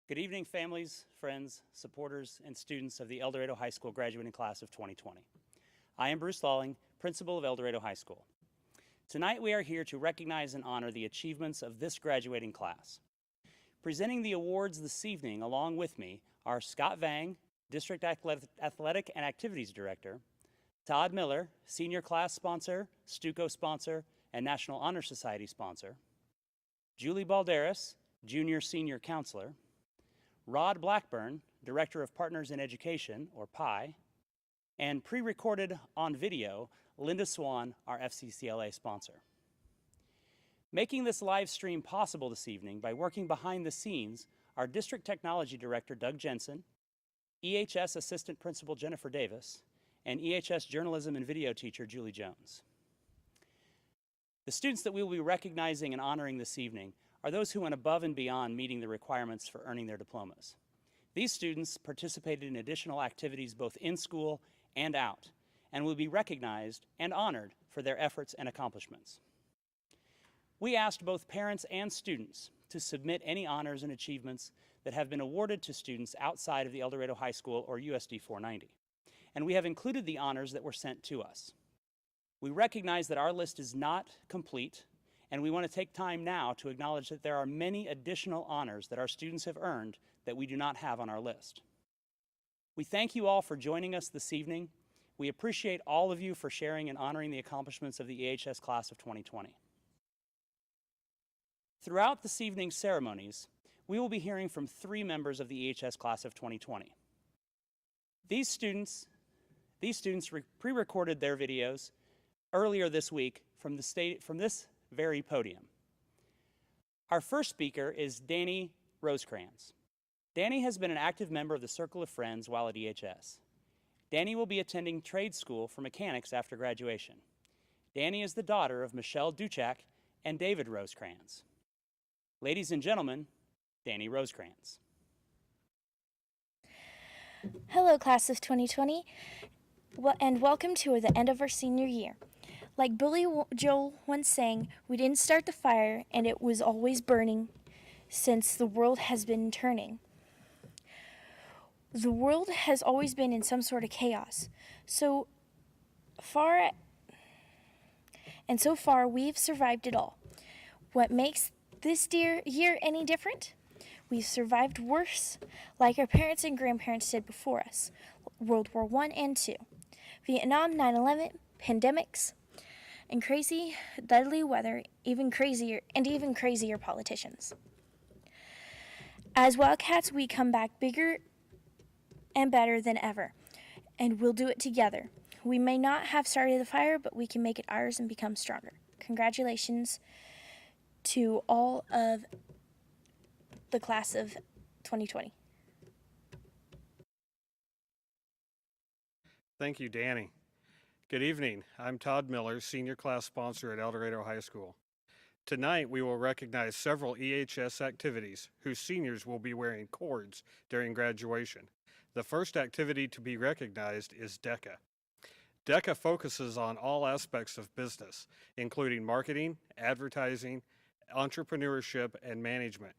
Good evening, families, friends, supporters, and students of the El Dorado High School graduating class of 2020. I am Bruce Lawling, principal of El Dorado High School. Tonight we are here to recognize and honor the achievements of this graduating class. Presenting the awards this evening along with me are Scott Vang, District Athletic and Activities Director, Todd Miller, Senior Class Sponsor, Stuco Sponsor, and National Honor Society Sponsor, Julie Balderas, Junior Senior Counselor, Rod Blackburn, Director of Partners in Education, or PI, and pre-recorded on video, Linda Swan, our FCCLA sponsor. Making this live stream possible this evening by working behind the scenes are District Technology Director Doug Jensen, EHS Assistant Principal Jennifer Davis, and EHS Journalism and Video Teacher Julie Jones. The students that we will be recognizing and honoring this evening are those who went above and beyond meeting the requirements for earning their diplomas. These students participated in additional activities both in school and out, and will be recognized and honored for their efforts and accomplishments. We asked both parents and students to submit any honors and achievements that have been awarded to students outside of the El Dorado High School or USD 490, and we have included the honors that were sent to us. We recognize that our list is not complete, and we want to take time now to acknowledge that there are many additional honors that our students have earned that we do not have on our list. We thank you all for joining us this evening. We appreciate all of you for sharing and honoring the accomplishments of the EHS class of 2020. Throughout this evening's ceremonies, we will be hearing from 3 members of the EHS class of 2020. These students pre-recorded their videos earlier this week from this very podium. Our first speaker is Danny Rosecrans. Danny has been an active member of the Circle of Friends while at EHS. Danny will be attending trade school for mechanics after graduation. Danny is the daughter of Michelle Duchak and David Rosecrans. Ladies and gentlemen, Danny Rosecrans. Hello, class of 2020, and welcome to the end of our senior year. Like Billy Joel once sang, we didn't start the fire, and it was always burning since the world has been turning. The world has always been in some sort of chaos. So far, we've survived it all. What makes this year any different? We've survived worse, like our parents and grandparents did before us. World War I and II, Vietnam, 9/11, pandemics, and crazy, deadly weather, even crazier politicians. As Wildcats, we come back bigger and better than ever, and we'll do it together. We may not have started the fire, but we can make it ours and become stronger. Congratulations to all of the class of 2020. Thank you, Danny. Good evening. I'm Todd Miller, Senior Class Sponsor at El Dorado High School. Tonight, we will recognize several EHS activities whose seniors will be wearing cords during graduation. The first activity to be recognized is DECA. DECA focuses on all aspects of business, including marketing, advertising, entrepreneurship, and management,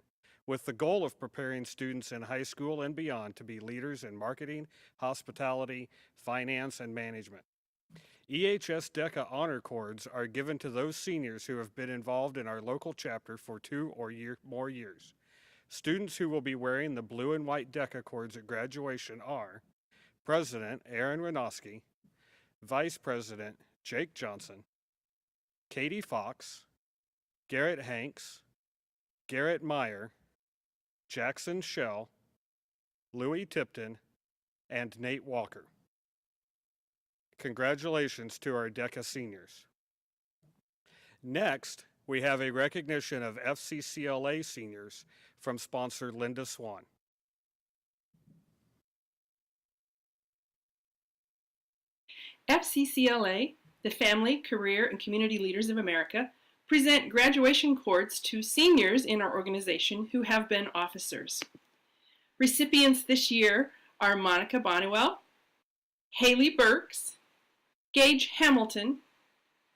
with the goal of preparing students in high school and beyond to be leaders in marketing, hospitality, finance, and management. EHS DECA honor cords are given to those seniors who have been involved in our local chapter for 2 or more years. Students who will be wearing the blue and white DECA cords at graduation are President Aaron Renoski, Vice President Jake Johnson, Katie Fox, Garrett Hanks, Garrett Meyer, Jackson Shell, Louis Tipton, and Nate Walker. Congratulations to our DECA seniors. Next, we have a recognition of FCCLA seniors from sponsor Linda Swan. FCCLA, the Family, Career, and Community Leaders of America, present graduation cords to seniors in our organization who have been officers. Recipients this year are Monica Bonniwell, Haley Burks, Gage Hamilton,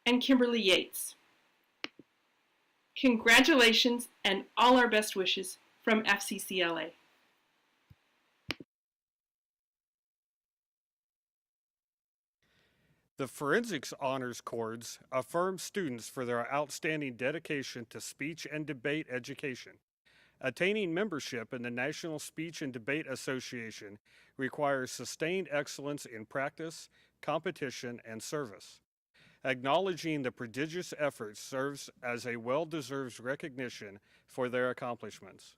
and Kimberly Yates. Congratulations and all our best wishes from FCCLA. The Forensics Honors Cords affirm students for their outstanding dedication to speech and debate education. Attaining membership in the National Speech and Debate Association requires sustained excellence in practice, competition, and service. Acknowledging the prodigious efforts serves as a well-deserved recognition for their accomplishments.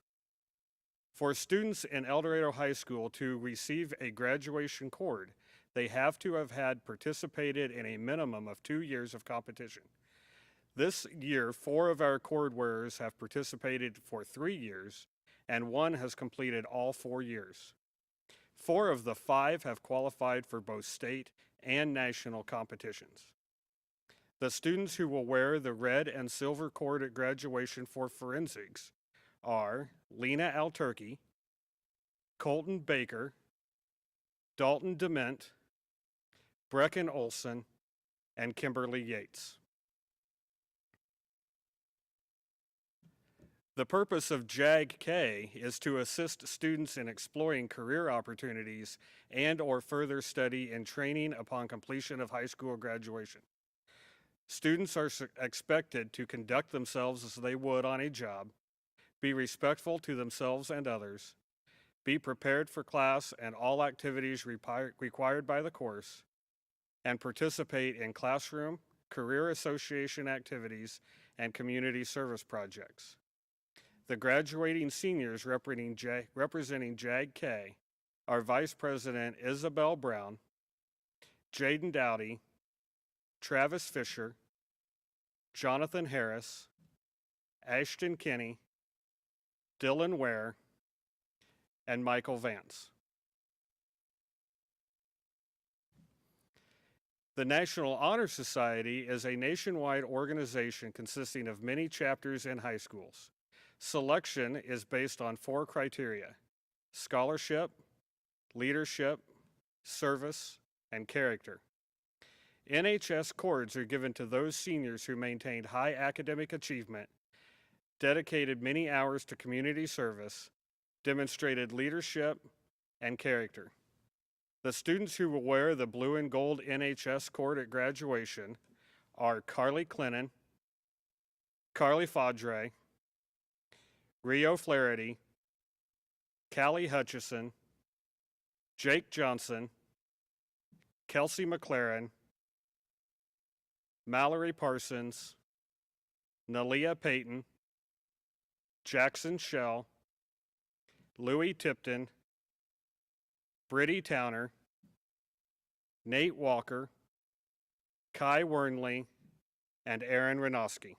For students in El Dorado High School to receive a graduation cord, they have to have had participated in a minimum of 2 years of competition. This year, 4 of our cord wearers have participated for 3 years, and 1 has completed all 4 years. 4 of the 5 have qualified for both state and national competitions. The students who will wear the red and silver cord at graduation for forensics are Lena Alturkey, Colton Baker, Dalton Dement, Brecken Olson, and Kimberly Yates. The purpose of JAG-K is to assist students in exploring career opportunities and/or further study and training upon completion of high school graduation. Students are expected to conduct themselves as they would on a job, be respectful to themselves and others, be prepared for class and all activities required by the course, and participate in classroom, career association activities, and community service projects. The graduating seniors representing JAG-K are Vice President Isabel Brown, Jaden Dowdy, Travis Fisher, Jonathan Harris, Ashton Kinney, Dylan Ware, and Michael Vance. The National Honor Society is a nationwide organization consisting of many chapters in high schools. Selection is based on 4 criteria: scholarship, leadership, service, and character. NHS cords are given to those seniors who maintained high academic achievement, dedicated many hours to community service, demonstrated leadership, and character. The students who will wear the blue and gold NHS cord at graduation are Carly Clennon, Carly Fadre, Rio Flaherty, Callie Hutchison, Jake Johnson, Kelsey McLaren, Mallory Parsons, Nalia Payton, Jackson Shell, Louis Tipton, Brittany Towner, Nate Walker, Kai Wernley, and Aaron Renoski.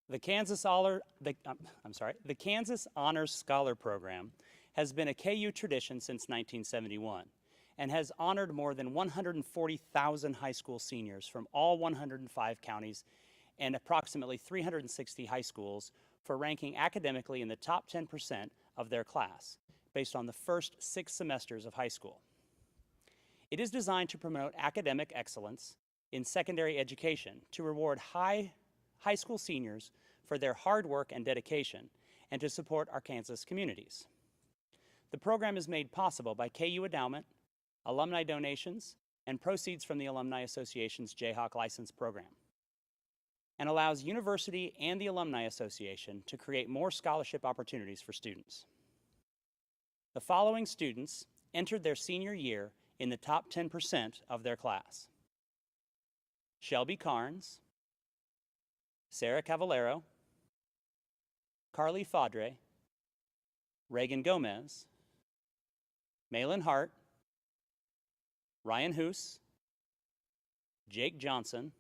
The Kansas Honors Scholar Program has been a KU tradition since 1971 and has honored more than 140,000 high school seniors from all 105 counties and approximately 360 high schools for ranking academically in the top 10% of their class based on the first 6 semesters of high school. It is designed to promote academic excellence in secondary education to reward high school seniors for their hard work and dedication, and to support our Kansas communities. The program is made possible by KU endowment, alumni donations, and proceeds from the Alumni Association's Jayhawk license program, and allows university and the Alumni Association to create more scholarship opportunities for students. The following students entered their senior year in the top 10% of their class: Shelby Carnes, Sarah Cavallero, Carly Fadre, Reagan Gomez, Malin Hart, Ryan Hoos, Jake Johnson,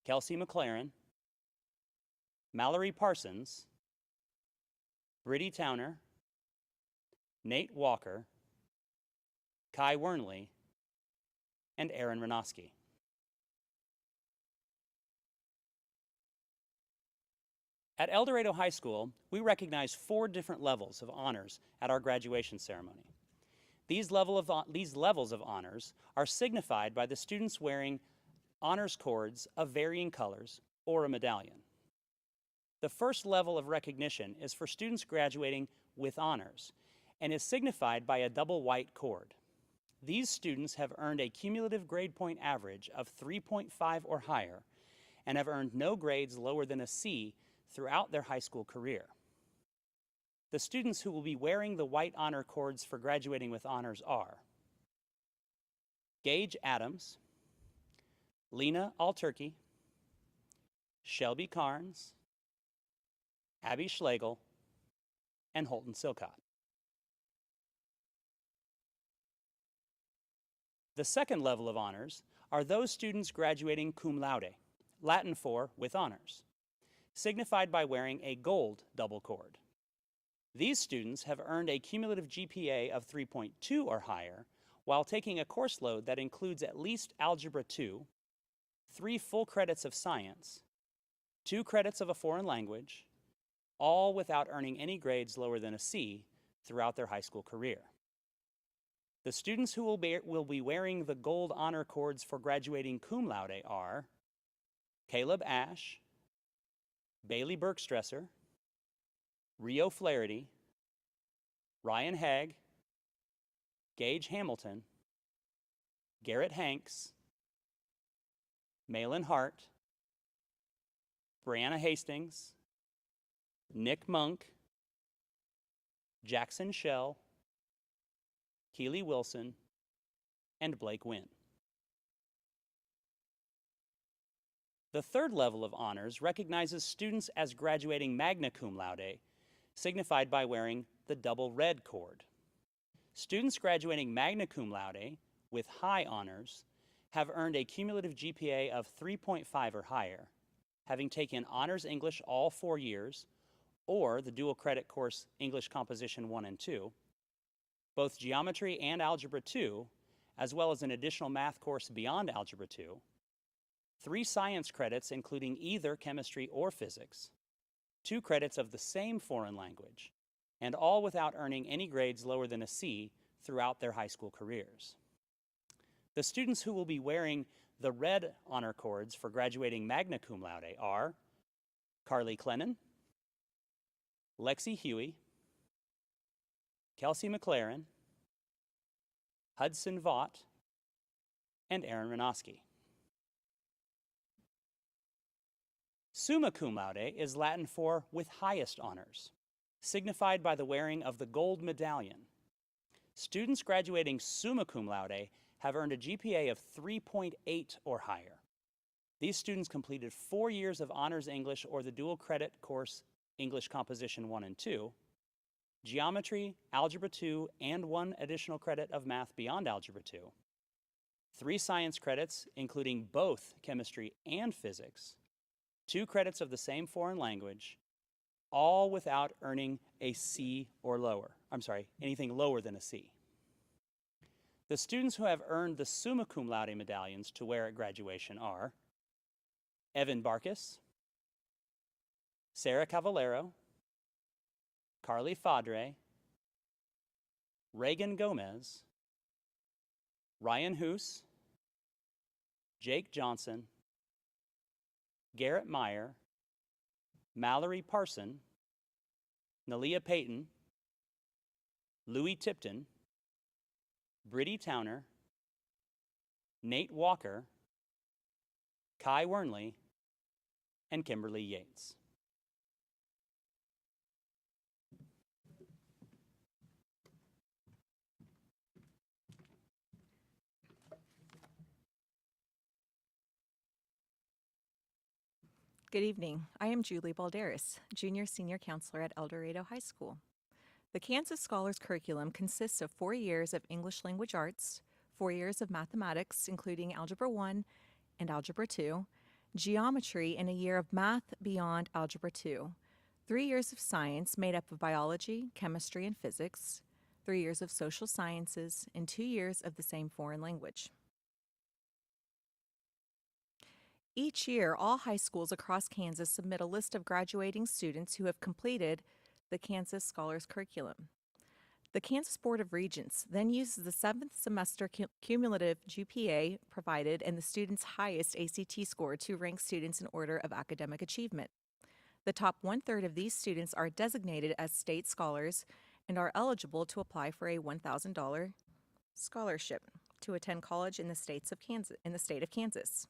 Kelsey McLaren, Mallory Parsons, Brittany Towner, Nate Walker, Kai Wernley, and Aaron Renoski. At El Dorado High School, we recognize 4 different levels of honors at our graduation ceremony. These levels of honors are signified by the students wearing honors cords of varying colors or a medallion. The first level of recognition is for students graduating with honors and is signified by a double white cord. These students have earned a cumulative grade point average of 3.5 or higher and have earned no grades lower than a C throughout their high school career. The students who will be wearing the white honor cords for graduating with honors are Gage Adams, Lena Alturkey, Shelby Carnes, Abby Schlegel, and Holton Silcott. The second level of honors are those students graduating cum laude, Latin for with honors, signified by wearing a gold double cord. These students have earned a cumulative GPA of 3.2 or higher while taking a course load that includes at least Algebra 2, 3 full credits of science, 2 credits of a foreign language, all without earning any grades lower than a C throughout their high school career. The students who will be wearing the gold honor cords for graduating cum laude are Caleb Ash, Bailey Bergstresser, Rio Flaherty, Ryan Haig, Gage Hamilton, Garrett Hanks, Malin Hart, Brianna Hastings, Nick Monk, Jackson Shell, Keely Wilson, and Blake Wynn. The third level of honors recognizes students as graduating magna cum laude, signified by wearing the double red cord. Students graduating magna cum laude with high honors have earned a cumulative GPA of 3.5 or higher, having taken Honors English all 4 years, or the dual credit course English Composition 1 and 2, both Geometry and Algebra 2, as well as an additional math course beyond Algebra 2, 3 science credits including either chemistry or physics, 2 credits of the same foreign language, and all without earning any grades lower than a C throughout their high school careers. The students who will be wearing the red honor cords for graduating magna cum laude are Carly Clennon, Lexi Huey, Kelsey McLaren, Hudson Vaught, and Aaron Renoski. Summa cum laude is Latin for with highest honors, signified by the wearing of the gold medallion. Students graduating summa cum laude have earned a GPA of 3.8 or higher. These students completed 4 years of Honors English or the dual credit course English Composition 1 and 2, Geometry, Algebra 2, and 1 additional credit of Math beyond Algebra 2, 3 science credits including both chemistry and physics, 2 credits of the same foreign language, all without earning a C or lower. Anything lower than a C. The students who have earned the summa cum laude medallions to wear at graduation are Evan Barkis, Sarah Cavallero, Carly Fadre, Reagan Gomez, Ryan Hoos, Jake Johnson, Garrett Meyer, Mallory Parson, Nalia Payton, Louis Tipton, Brittany Towner, Nate Walker, Kai Wernley, and Kimberly Yates. Good evening. I am Julie Balderas, Junior Senior Counselor at El Dorado High School. The Kansas Scholars Curriculum consists of 4 years of English Language Arts, 4 years of mathematics, including Algebra 1 and Algebra 2, geometry, and a year of math beyond Algebra 2, 3 years of science made up of biology, chemistry, and physics, 3 years of social sciences, and 2 years of the same foreign language. Each year, all high schools across Kansas submit a list of graduating students who have completed the Kansas Scholars Curriculum. The Kansas Board of Regents then uses the 7th semester cumulative GPA provided and the student's highest ACT score to rank students in order of academic achievement. The top one-third of these students are designated as state scholars and are eligible to apply for a $1,000 scholarship to attend college in the state of Kansas.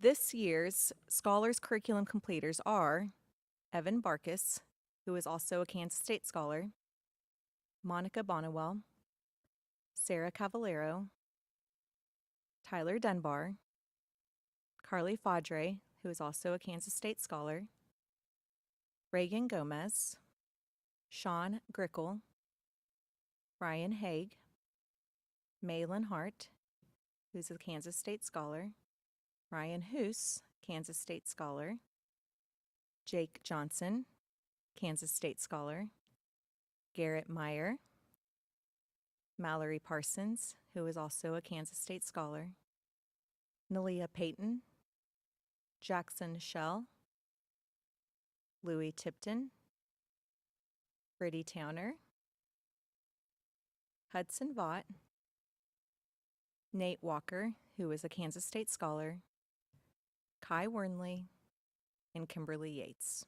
This year's Scholars Curriculum completers are Evan Barkus, who is also a Kansas State Scholar, Monica Bonnewell, Sarah Cavallero, Tyler Dunbar, Carly Fadre, who is also a Kansas State Scholar, Reagan Gomez, Sean Grickle, Ryan Haig, Malin Hart, who's a Kansas State Scholar, Ryan Hoos, Kansas State Scholar, Jake Johnson, Kansas State Scholar, Garrett Meyer, Mallory Parsons, who is also a Kansas State Scholar, Nalia Payton, Jackson Shell, Louis Tipton, Brittany Towner, Hudson Vaught, Nate Walker, who is a Kansas State Scholar, Kai Wernley, and Kimberly Yates.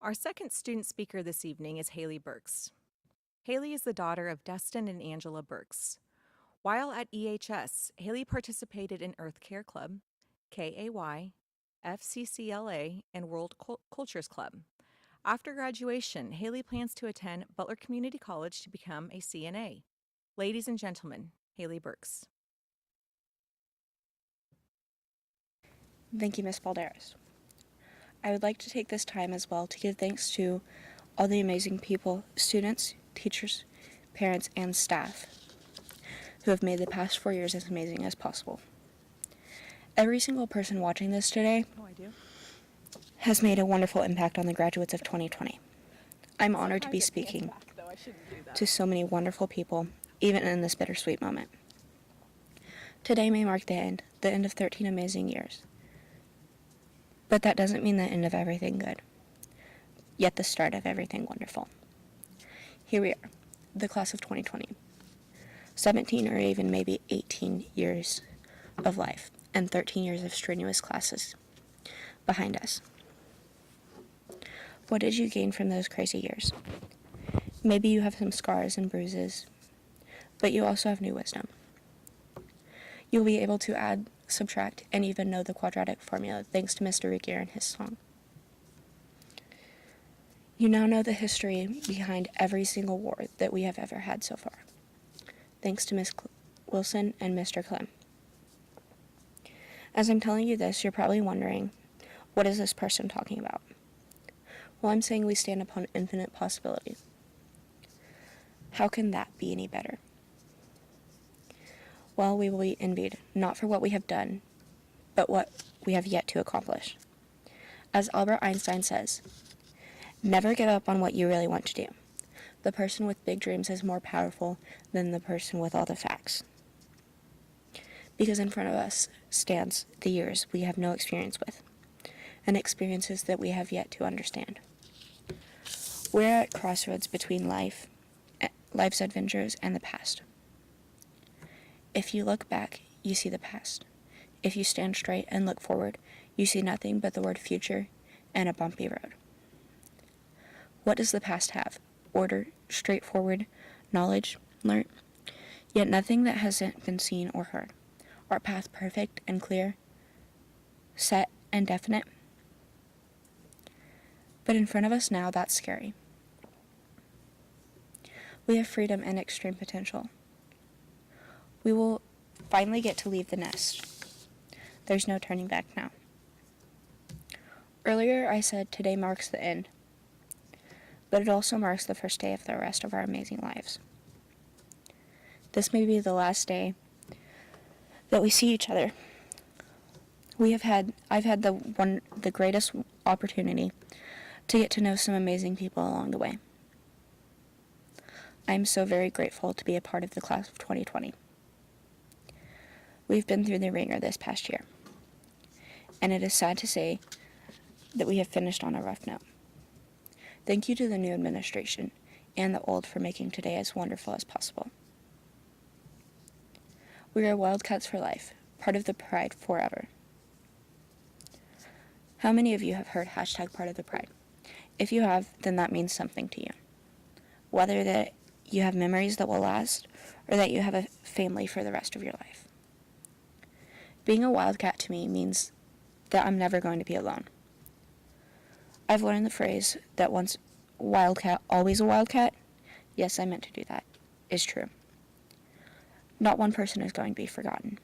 Our second student speaker this evening is Haley Burks. Haley is the daughter of Dustin and Angela Burks. While at EHS, Haley participated in Earth Care Club, KAY, FCCLA, and World Cultures Club. After graduation, Haley plans to attend Butler Community College to become a CNA. Ladies and gentlemen, Haley Burks. Thank you, Ms. Balderas. I would like to take this time as well to give thanks to all the amazing people, students, teachers, parents, and staff who have made the past 4 years as amazing as possible. Every single person watching this today has made a wonderful impact on the graduates of 2020. I'm honored to be speaking to so many wonderful people, even in this bittersweet moment. Today may mark the end of 13 amazing years. But that doesn't mean the end of everything good, yet the start of everything wonderful. Here we are, the class of 2020. 17 or even maybe 18 years of life and 13 years of strenuous classes behind us. What did you gain from those crazy years? Maybe you have some scars and bruises, but you also have new wisdom. You'll be able to add, subtract, and even know the quadratic formula thanks to Mr. Rigier and his song. You now know the history behind every single war that we have ever had so far, thanks to Ms. Wilson and Mr. Clem. As I'm telling you this, you're probably wondering, what is this person talking about? Well, I'm saying we stand upon infinite possibilities. How can that be any better? Well, we will be envied, not for what we have done, but what we have yet to accomplish. As Albert Einstein says, never give up on what you really want to do. The person with big dreams is more powerful than the person with all the facts. Because in front of us stands the years we have no experience with, and experiences that we have yet to understand. We're at crossroads between life's adventures and the past. If you look back, you see the past. If you stand straight and look forward, you see nothing but the word future and a bumpy road. What does the past have? Order, straightforward, knowledge, learnt, yet nothing that hasn't been seen or heard. Our path perfect and clear, set and definite. But in front of us now, that's scary. We have freedom and extreme potential. We will finally get to leave the nest. There's no turning back now. Earlier I said today marks the end, but it also marks the first day of the rest of our amazing lives. This may be the last day that we see each other. I've had the greatest opportunity to get to know some amazing people along the way. I'm so very grateful to be a part of the class of 2020. We've been through the ringer this past year, and it is sad to say that we have finished on a rough note. Thank you to the new administration and the old for making today as wonderful as possible. We are Wildcats for life, part of the pride forever. How many of you have heard hashtag part of the pride? If you have, then that means something to you. Whether that you have memories that will last or that you have a family for the rest of your life. Being a wildcat to me means that I'm never going to be alone. I've learned the phrase that once wildcat, always a wildcat, yes, I meant to do that, is true. Not one person is going to be forgotten.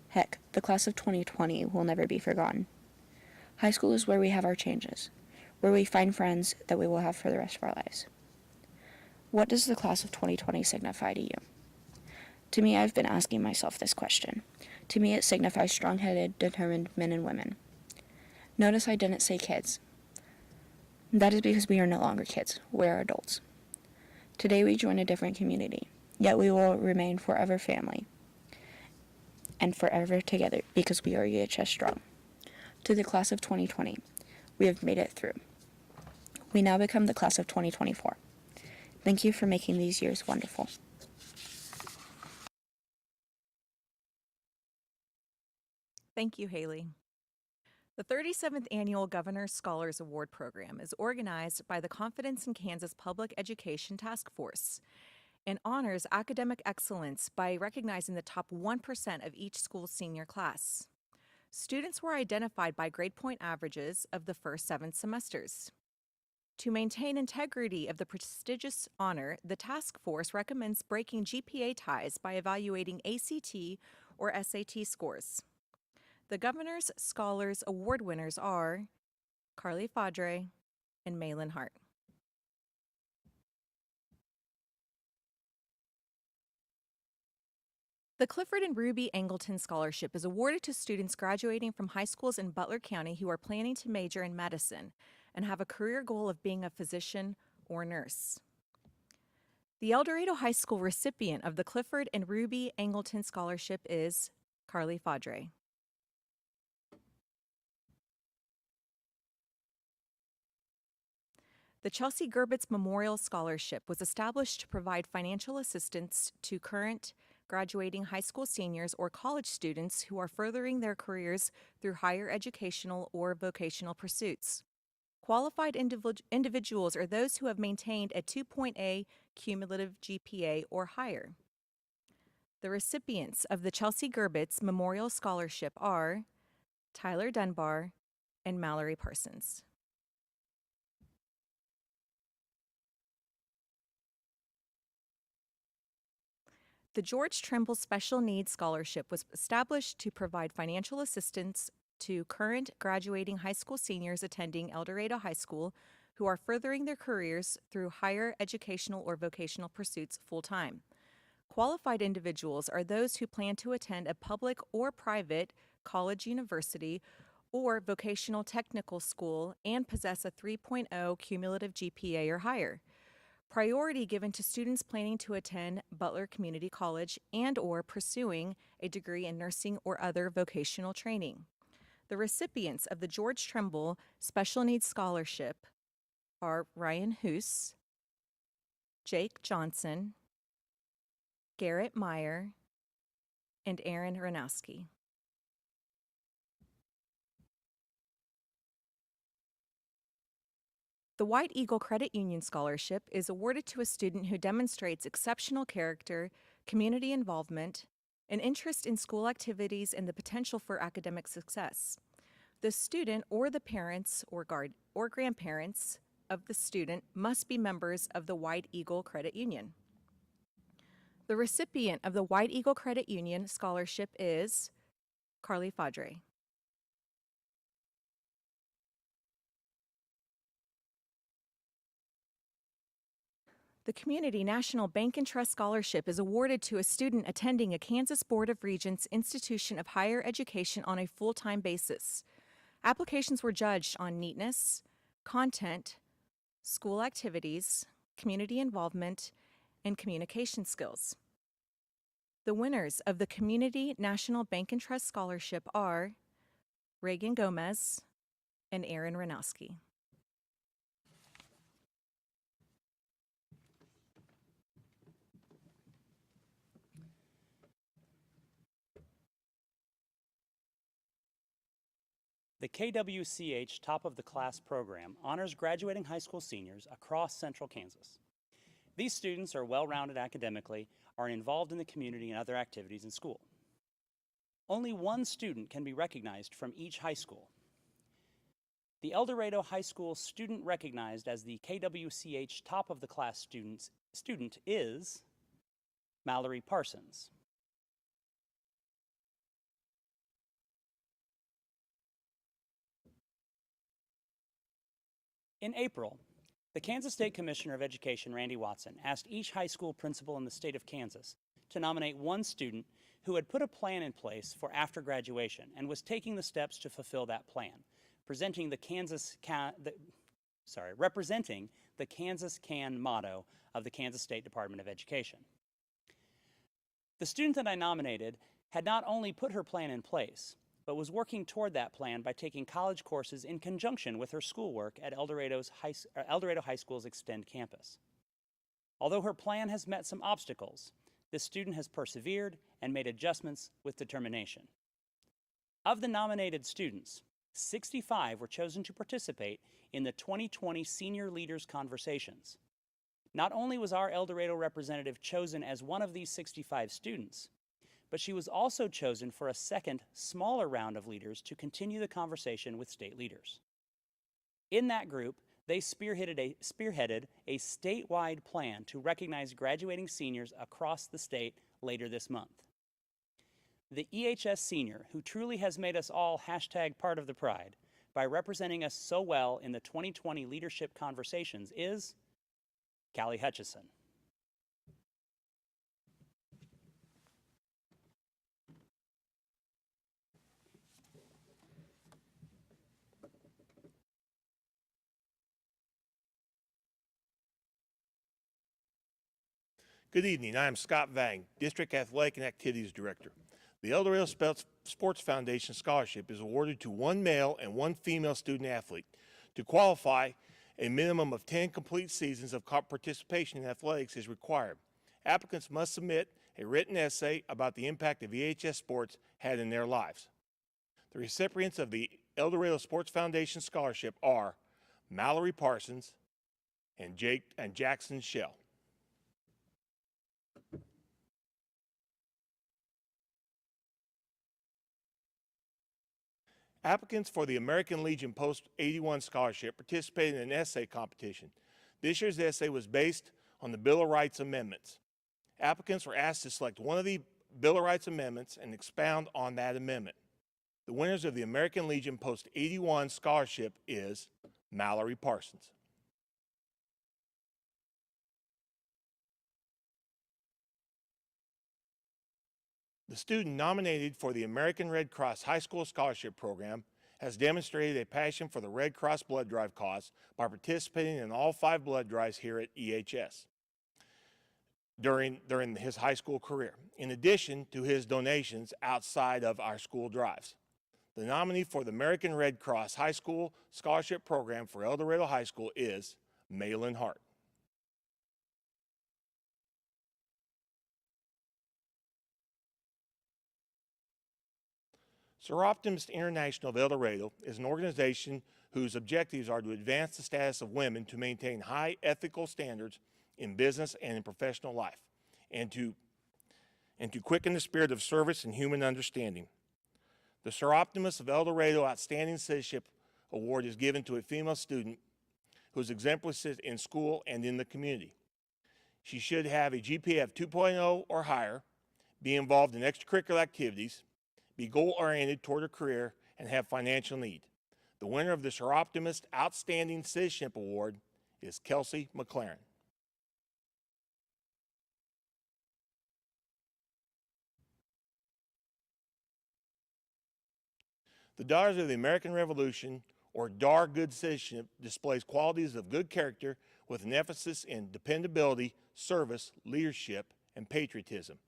Heck, the class of 2020 will never be forgotten. High school is where we have our changes, where we find friends that we will have for the rest of our lives. What does the class of 2020 signify to you? To me, I've been asking myself this question. To me, it signifies strong-headed, determined men and women. Notice I didn't say kids. That is because we are no longer kids, we are adults. Today we join a different community, yet we will remain forever family and forever together because we are EHS strong. To the class of 2020, we have made it through. We now become the class of 2024. Thank you for making these years wonderful. Thank you, Haley. The 37th Annual Governor's Scholars Award Program is organized by the Confidence in Kansas Public Education Task Force and honors academic excellence by recognizing the top 1% of each school's senior class. Students were identified by grade point averages of the first 7 semesters. To maintain integrity of the prestigious honor, the task force recommends breaking GPA ties by evaluating ACT or SAT scores. The Governor's Scholars Award winners are Carly Fadre and Malin Hart. The Clifford and Ruby Angleton Scholarship is awarded to students graduating from high schools in Butler County who are planning to major in medicine and have a career goal of being a physician or nurse. The El Dorado High School recipient of the Clifford and Ruby Angleton Scholarship is Carly Fadre. The Chelsea Gerbitz Memorial Scholarship was established to provide financial assistance to current graduating high school seniors or college students who are furthering their careers through higher educational or vocational pursuits. Qualified individuals are those who have maintained a 2.0 cumulative GPA or higher. The recipients of the Chelsea Gerbitz Memorial Scholarship are Tyler Dunbar and Mallory Parsons. The George Trimble Special Needs Scholarship was established to provide financial assistance to current graduating high school seniors attending El Dorado High School who are furthering their careers through higher educational or vocational pursuits full-time. Qualified individuals are those who plan to attend a public or private college, university, or vocational technical school and possess a 3.0 cumulative GPA or higher. Priority given to students planning to attend Butler Community College and or pursuing a degree in nursing or other vocational training. The recipients of the George Trimble Special Needs Scholarship are Ryan Hoos, Jake Johnson, Garrett Meyer, and Aaron Ranowski. The White Eagle Credit Union Scholarship is awarded to a student who demonstrates exceptional character, community involvement, an interest in school activities, and the potential for academic success. The student or the parents or grandparents of the student must be members of the White Eagle Credit Union. The recipient of the White Eagle Credit Union Scholarship is Carly Fadre. The Community National Bank and Trust Scholarship is awarded to a student attending a Kansas Board of Regents institution of higher education on a full-time basis. Applications were judged on neatness, content, school activities, community involvement, and communication skills. The winners of the Community National Bank and Trust Scholarship are Reagan Gomez and Aaron Ranowski. The KWCH Top of the Class program honors graduating high school seniors across central Kansas. These students are well-rounded academically, are involved in the community and other activities in school. Only one student can be recognized from each high school. The El Dorado High School student recognized as the KWCH Top of the Class student is Mallory Parsons. In April, the Kansas State Commissioner of Education, Randy Watson, asked each high school principal in the state of Kansas to nominate one student who had put a plan in place for after graduation and was taking the steps to fulfill that plan, representing the Kansas Can motto of the Kansas State Department of Education. The student that I nominated had not only put her plan in place, but was working toward that plan by taking college courses in conjunction with her schoolwork at El Dorado High School's Extend campus. Although her plan has met some obstacles, this student has persevered and made adjustments with determination. Of the nominated students, 65 were chosen to participate in the 2020 Senior Leaders Conversations. Not only was our El Dorado representative chosen as one of these 65 students, but she was also chosen for a second, smaller round of leaders to continue the conversation with state leaders. In that group, they spearheaded a statewide plan to recognize graduating seniors across the state later this month. The EHS senior who truly has made us all #part of the pride by representing us so well in the 2020 leadership conversations is Callie Hutchison. Good evening. I am Scott Vang, District Athletic and Activities Director. The El Dorado Sports Foundation Scholarship is awarded to one male and one female student athlete. To qualify, a minimum of 10 complete seasons of participation in athletics is required. Applicants must submit a written essay about the impact of EHS sports had in their lives. The recipients of the El Dorado Sports Foundation Scholarship are Mallory Parsons and Jackson Shell. Applicants for the American Legion Post-81 Scholarship participated in an essay competition. This year's essay was based on the Bill of Rights amendments. Applicants were asked to select one of the Bill of Rights amendments and expound on that amendment. The winners of the American Legion Post-81 Scholarship is Mallory Parsons. The student nominated for the American Red Cross High School Scholarship Program has demonstrated a passion for the Red Cross blood drive cause by participating in all 5 blood drives here at EHS during his high school career, in addition to his donations outside of our school drives. The nominee for the American Red Cross High School Scholarship Program for El Dorado High School is Malin Hart. Seroptimist International of El Dorado is an organization whose objectives are to advance the status of women to maintain high ethical standards in business and in professional life, and to quicken the spirit of service and human understanding. The Seroptimist of El Dorado Outstanding Citizenship Award is given to a female student who is exemplary in school and in the community. She should have a GPA of 2.0 or higher, be involved in extracurricular activities, be goal-oriented toward her career, and have financial need. The winner of the Seroptimist Outstanding Citizenship Award is Kelsey McLaren. The Daughters of the American Revolution, or DAR Good Citizenship, displays qualities of good character with an emphasis in dependability, service, leadership, and patriotism.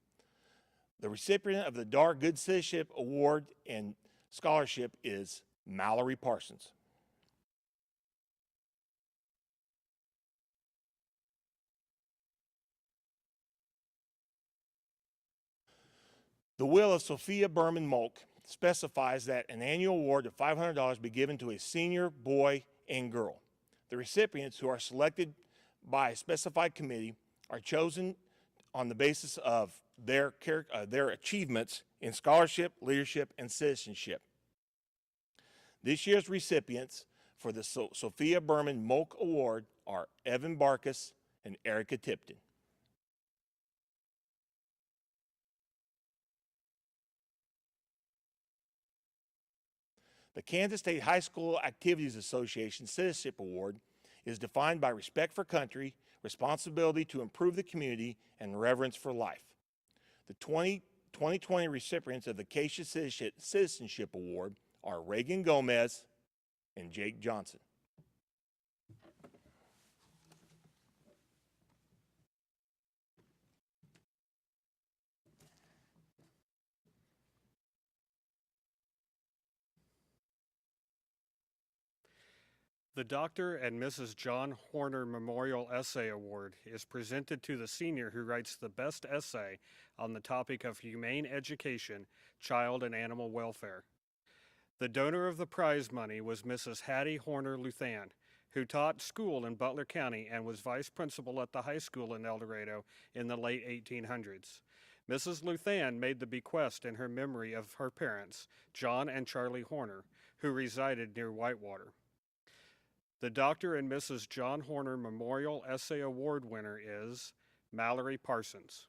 The recipient of the DAR Good Citizenship Award and Scholarship is Mallory Parsons. The will of Sophia Berman Molk, specifies that an annual award of $500 be given to a senior boy and girl. The recipients, who are selected by a specified committee, are chosen on the basis of their achievements in scholarship, leadership, and citizenship. This year's recipients for the Sophia Berman Moak Award are Evan Barkus and Erica Tipton. The Kansas State High School Activities Association Citizenship Award is defined by respect for country, responsibility to improve the community, and reverence for life. The 2020 recipients of the Acacia Citizenship Award are Reagan Gomez and Jake Johnson. The Dr. and Mrs. John Horner Memorial Essay Award is presented to the senior who writes the best essay on the topic of humane education, child and animal welfare. The donor of the prize money was Mrs. Hattie Horner Luthan, who taught school in Butler County and was vice principal at the high school in El Dorado in the late 1800s. Mrs. Luthan made the bequest in her memory of her parents, John and Charlie Horner, who resided near Whitewater. The Dr. and Mrs. John Horner Memorial Essay Award winner is Mallory Parsons.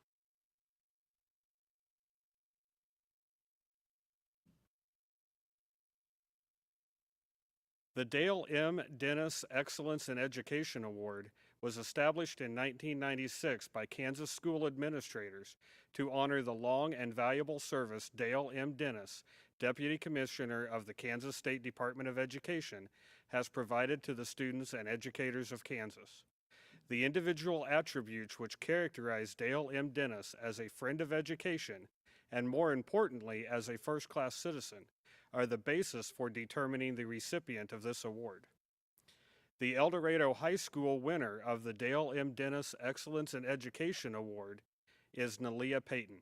The Dale M. Dennis Excellence in Education Award was established in 1996 by Kansas school administrators to honor the long and valuable service Dale M. Dennis, Deputy Commissioner of the Kansas State Department of Education, has provided to the students and educators of Kansas. The individual attributes which characterize Dale M. Dennis as a friend of education, and more importantly as a first-class citizen, are the basis for determining the recipient of this award. The El Dorado High School winner of the Dale M. Dennis Excellence in Education Award is Nalia Payton.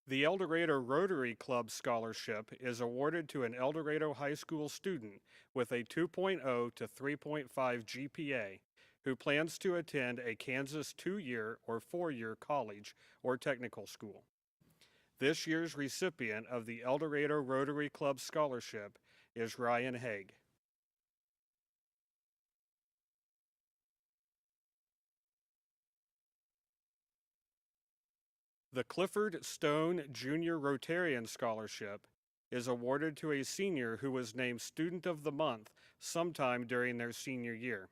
The El Dorado Rotary Club Scholarship is awarded to an El Dorado High School student with a 2.0 to 3.5 GPA who plans to attend a Kansas 2-year or 4-year college or technical school. This year's recipient of the El Dorado Rotary Club Scholarship is Ryan Haig. The Clifford Stone Junior Rotarian Scholarship is awarded to a senior who was named Student of the Month sometime during their senior year.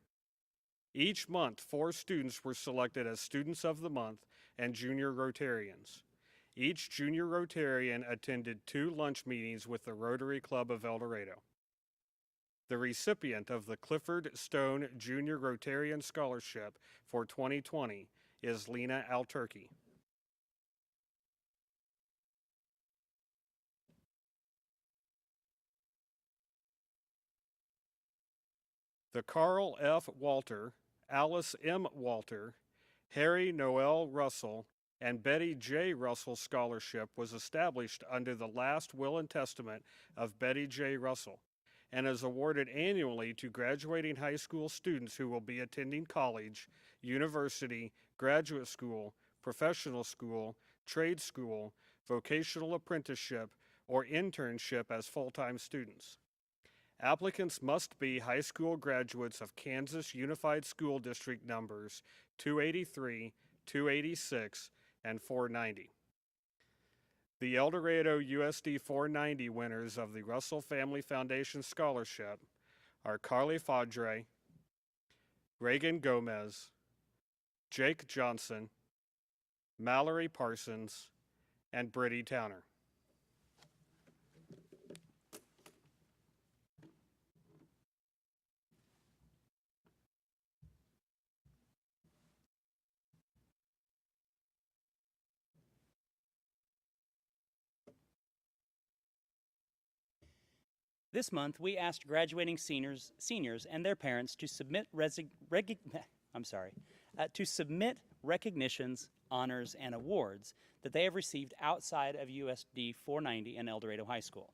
Each month, 4 students were selected as Students of the Month and Junior Rotarians. Each Junior Rotarian attended 2 lunch meetings with the Rotary Club of El Dorado. The recipient of the Clifford Stone Junior Rotarian Scholarship for 2020 is Lena Alturkey. The Carl F. Walter, Alice M. Walter, Harry Noel Russell, and Betty J. Russell Scholarship was established under the last will and testament of Betty J. Russell and is awarded annually to graduating high school students who will be attending college, university, graduate school, professional school, trade school, vocational apprenticeship, or internship as full-time students. Applicants must be high school graduates of Kansas Unified School District numbers 283, 286, and 490. The El Dorado USD 490 winners of the Russell Family Foundation Scholarship are Carly Fadre, Reagan Gomez, Jake Johnson, Mallory Parsons, and Brittany Towner. This month, we asked graduating seniors and their parents to submit to submit recognitions, honors, and awards that they have received outside of USD 490 and El Dorado High School.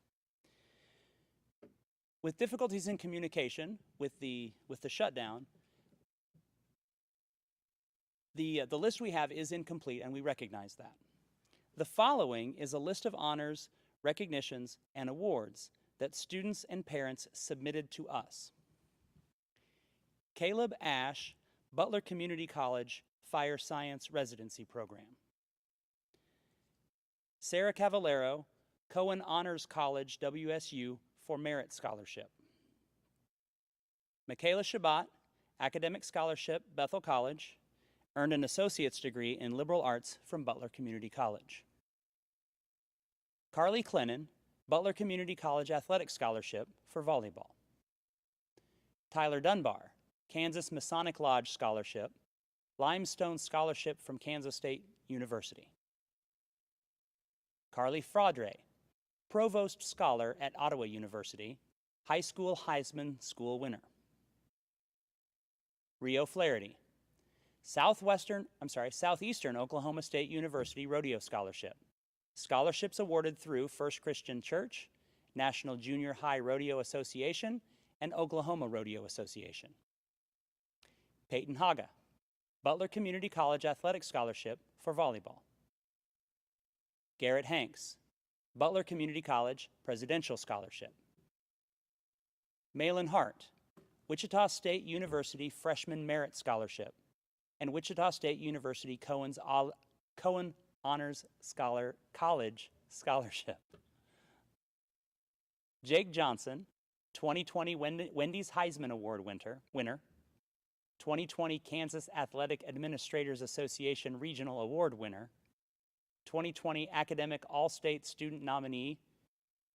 With difficulties in communication with the shutdown, the list we have is incomplete, and we recognize that. The following is a list of honors, recognitions, and awards that students and parents submitted to us. Caleb Ash, Butler Community College Fire Science Residency Program. Sarah Cavallero, Cohen Honors College WSU for Merit Scholarship. Michaela Shabbat, Academic Scholarship, Bethel College, earned an associate's degree in liberal arts from Butler Community College. Carly Clennon, Butler Community College Athletic Scholarship for volleyball. Tyler Dunbar, Kansas Masonic Lodge Scholarship, Limestone Scholarship from Kansas State University. Carly Fraudre, Provost Scholar at Ottawa University, High School Heisman School winner. Rio Flaherty, Southeastern Oklahoma State University Rodeo Scholarship. Scholarships awarded through First Christian Church, National Junior High Rodeo Association, and Oklahoma Rodeo Association. Peyton Haga, Butler Community College Athletic Scholarship for volleyball. Garrett Hanks, Butler Community College Presidential Scholarship. Malin Hart, Wichita State University Freshman Merit Scholarship, and Wichita State University Cohen Honors College Scholarship. Jake Johnson, 2020 Wendy's Heisman Award winner, 2020 Kansas Athletic Administrators Association Regional Award winner, 2020 Academic All-State Student Nominee,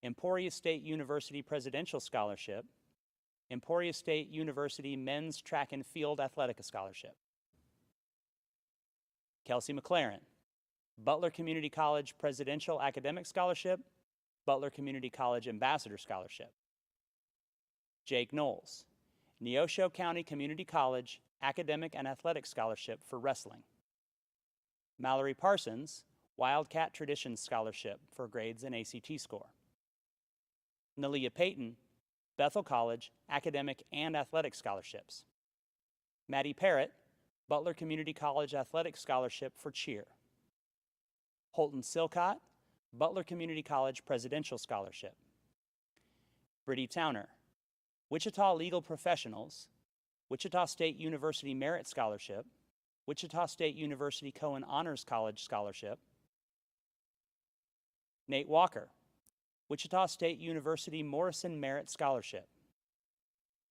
Emporia State University Presidential Scholarship, Emporia State University Men's Track and Field Athletic Scholarship. Kelsey McLaren, Butler Community College Presidential Academic Scholarship, Butler Community College Ambassador Scholarship. Jake Knowles, Neosho County Community College Academic and Athletic Scholarship for wrestling. Mallory Parsons, Wildcat Traditions Scholarship for grades and ACT score. Nalia Payton, Bethel College Academic and Athletic Scholarships. Maddie Parrott, Butler Community College Athletic Scholarship for cheer. Holton Silcott, Butler Community College Presidential Scholarship. Brittany Towner, Wichita Legal Professionals, Wichita State University Merit Scholarship, Wichita State University Cohen Honors College Scholarship. Nate Walker, Wichita State University Morrison Merit Scholarship.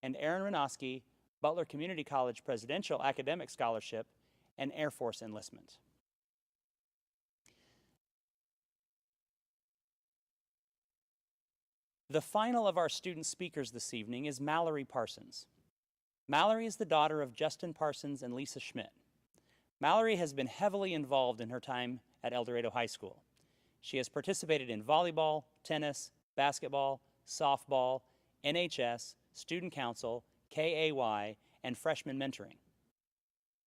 And Aaron Renoski, Butler Community College Presidential Academic Scholarship and Air Force Enlistment. The final of our student speakers this evening is Mallory Parsons. Mallory is the daughter of Justin Parsons and Lisa Schmidt. Mallory has been heavily involved in her time at El Dorado High School. She has participated in volleyball, tennis, basketball, softball, NHS, student council, KAY, and freshman mentoring.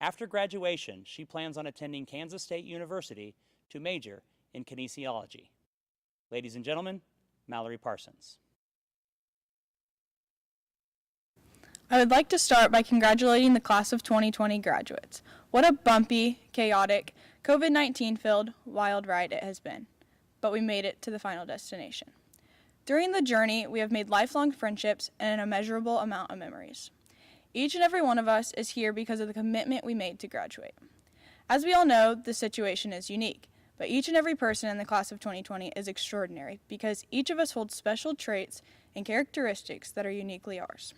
After graduation, she plans on attending Kansas State University to major in kinesiology. Ladies and gentlemen, Mallory Parsons. I would like to start by congratulating the class of 2020 graduates. What a bumpy, chaotic, COVID-19 filled, wild ride it has been. But we made it to the final destination. During the journey, we have made lifelong friendships and an immeasurable amount of memories. Each and every one of us is here because of the commitment we made to graduate. As we all know, the situation is unique, but each and every person in the class of 2020 is extraordinary because each of us holds special traits and characteristics that are uniquely ours.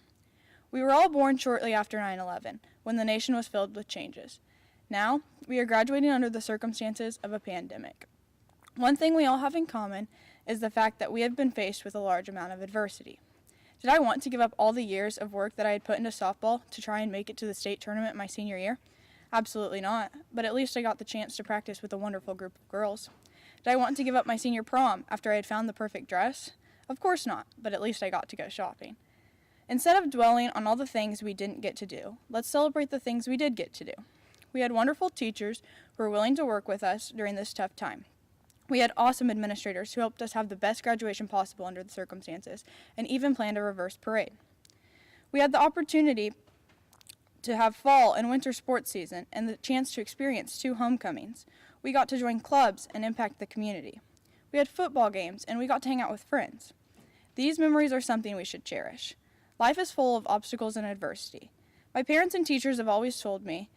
We were all born shortly after 9/11, when the nation was filled with changes. Now, we are graduating under the circumstances of a pandemic. One thing we all have in common is the fact that we have been faced with a large amount of adversity. Did I want to give up all the years of work that I had put into softball to try and make it to the state tournament my senior year? Absolutely not, but at least I got the chance to practice with a wonderful group of girls. Did I want to give up my senior prom after I had found the perfect dress? Of course not, but at least I got to go shopping. Instead of dwelling on all the things we didn't get to do, let's celebrate the things we did get to do. We had wonderful teachers who were willing to work with us during this tough time. We had awesome administrators who helped us have the best graduation possible under the circumstances, and even planned a reverse parade. We had the opportunity to have fall and winter sports season and the chance to experience 2 homecomings. We got to join clubs and impact the community. We had football games and we got to hang out with friends. These memories are something we should cherish. Life is full of obstacles and adversity. My parents and teachers have always told me,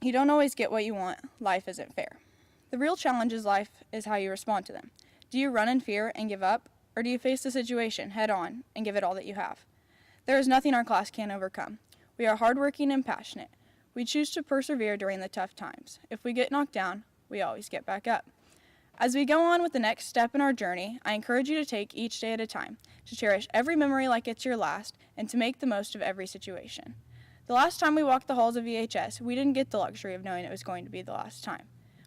you don't always get what you want, life isn't fair. The real challenge in life is how you respond to them. Do you run in fear and give up, or do you face the situation head on and give it all that you have? There is nothing our class can't overcome. We are hardworking and passionate. We choose to persevere during the tough times. If we get knocked down, we always get back up. As we go on with the next step in our journey, I encourage you to take each day at a time, to cherish every memory like it's your last, and to make the most of every situation. The last time we walked the halls of EHS, we didn't get the luxury of knowing it was going to be the last time.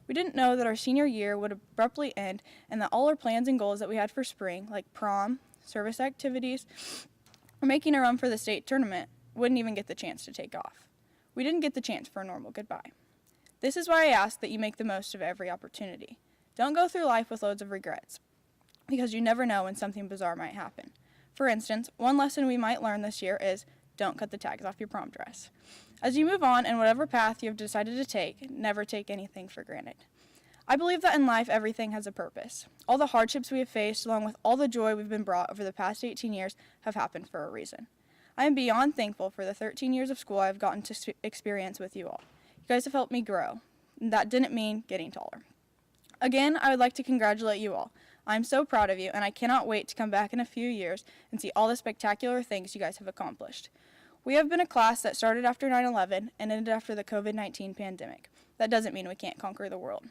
We didn't know that our senior year would abruptly end and that all our plans and goals that we had for spring, like prom, service activities, or making a run for the state tournament, wouldn't even get the chance to take off. We didn't get the chance for a normal goodbye. This is why I ask that you make the most of every opportunity. Don't go through life with loads of regrets, because you never know when something bizarre might happen. For instance, one lesson we might learn this year is don't cut the tags off your prom dress. As you move on in whatever path you have decided to take, never take anything for granted. I believe that in life everything has a purpose. All the hardships we have faced, along with all the joy we've been brought over the past 18 years, have happened for a reason. I am beyond thankful for the 13 years of school I have gotten to experience with you all. You guys have helped me grow. And that didn't mean getting taller. Again, I would like to congratulate you all. I'm so proud of you, and I cannot wait to come back in a few years and see all the spectacular things you guys have accomplished. We have been a class that started after 9/11 and ended after the COVID-19 pandemic. That doesn't mean we can't conquer the world.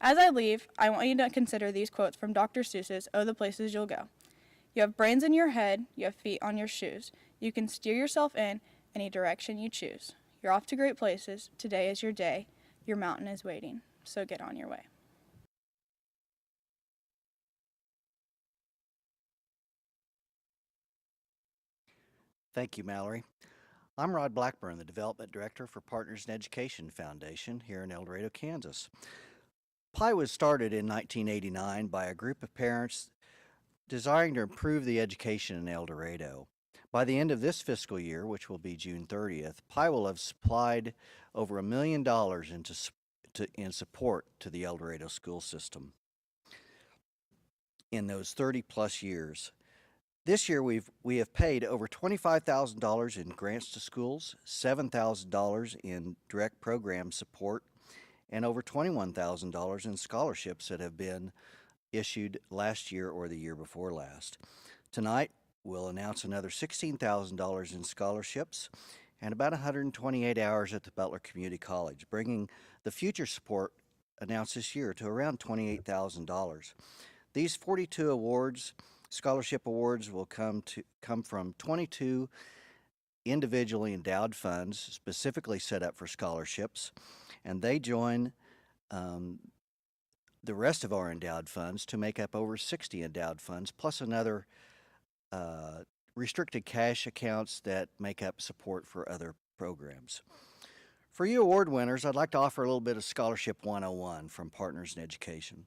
As I leave, I want you to consider these quotes from Dr. Seuss's Oh, the Places You'll Go. You have brains in your head, you have feet on your shoes. You can steer yourself in any direction you choose. You're off to great places. Today is your day. Your mountain is waiting. So get on your way. Thank you, Mallory. I'm Rod Blackburn, the Development Director for Partners in Education Foundation here in El Dorado, Kansas. PI was started in 1989 by a group of parents desiring to improve the education in El Dorado. By the end of this fiscal year, which will be June 30th, PI will have supplied over $1 million in support to the El Dorado school system in those 30-plus years. This year, we have paid over $25,000 in grants to schools, $7,000 in direct program support, and over $21,000 in scholarships that have been issued last year or the year before last. Tonight, we'll announce another $16,000 in scholarships and about 128 hours at the Butler Community College, bringing the future support announced this year to around $28,000. These 42 awards, scholarship awards, will come from 22 individually endowed funds specifically set up for scholarships, and they join the rest of our endowed funds to make up over 60 endowed funds, plus another restricted cash accounts that make up support for other programs. For you award winners, I'd like to offer a little bit of Scholarship 101 from Partners in Education.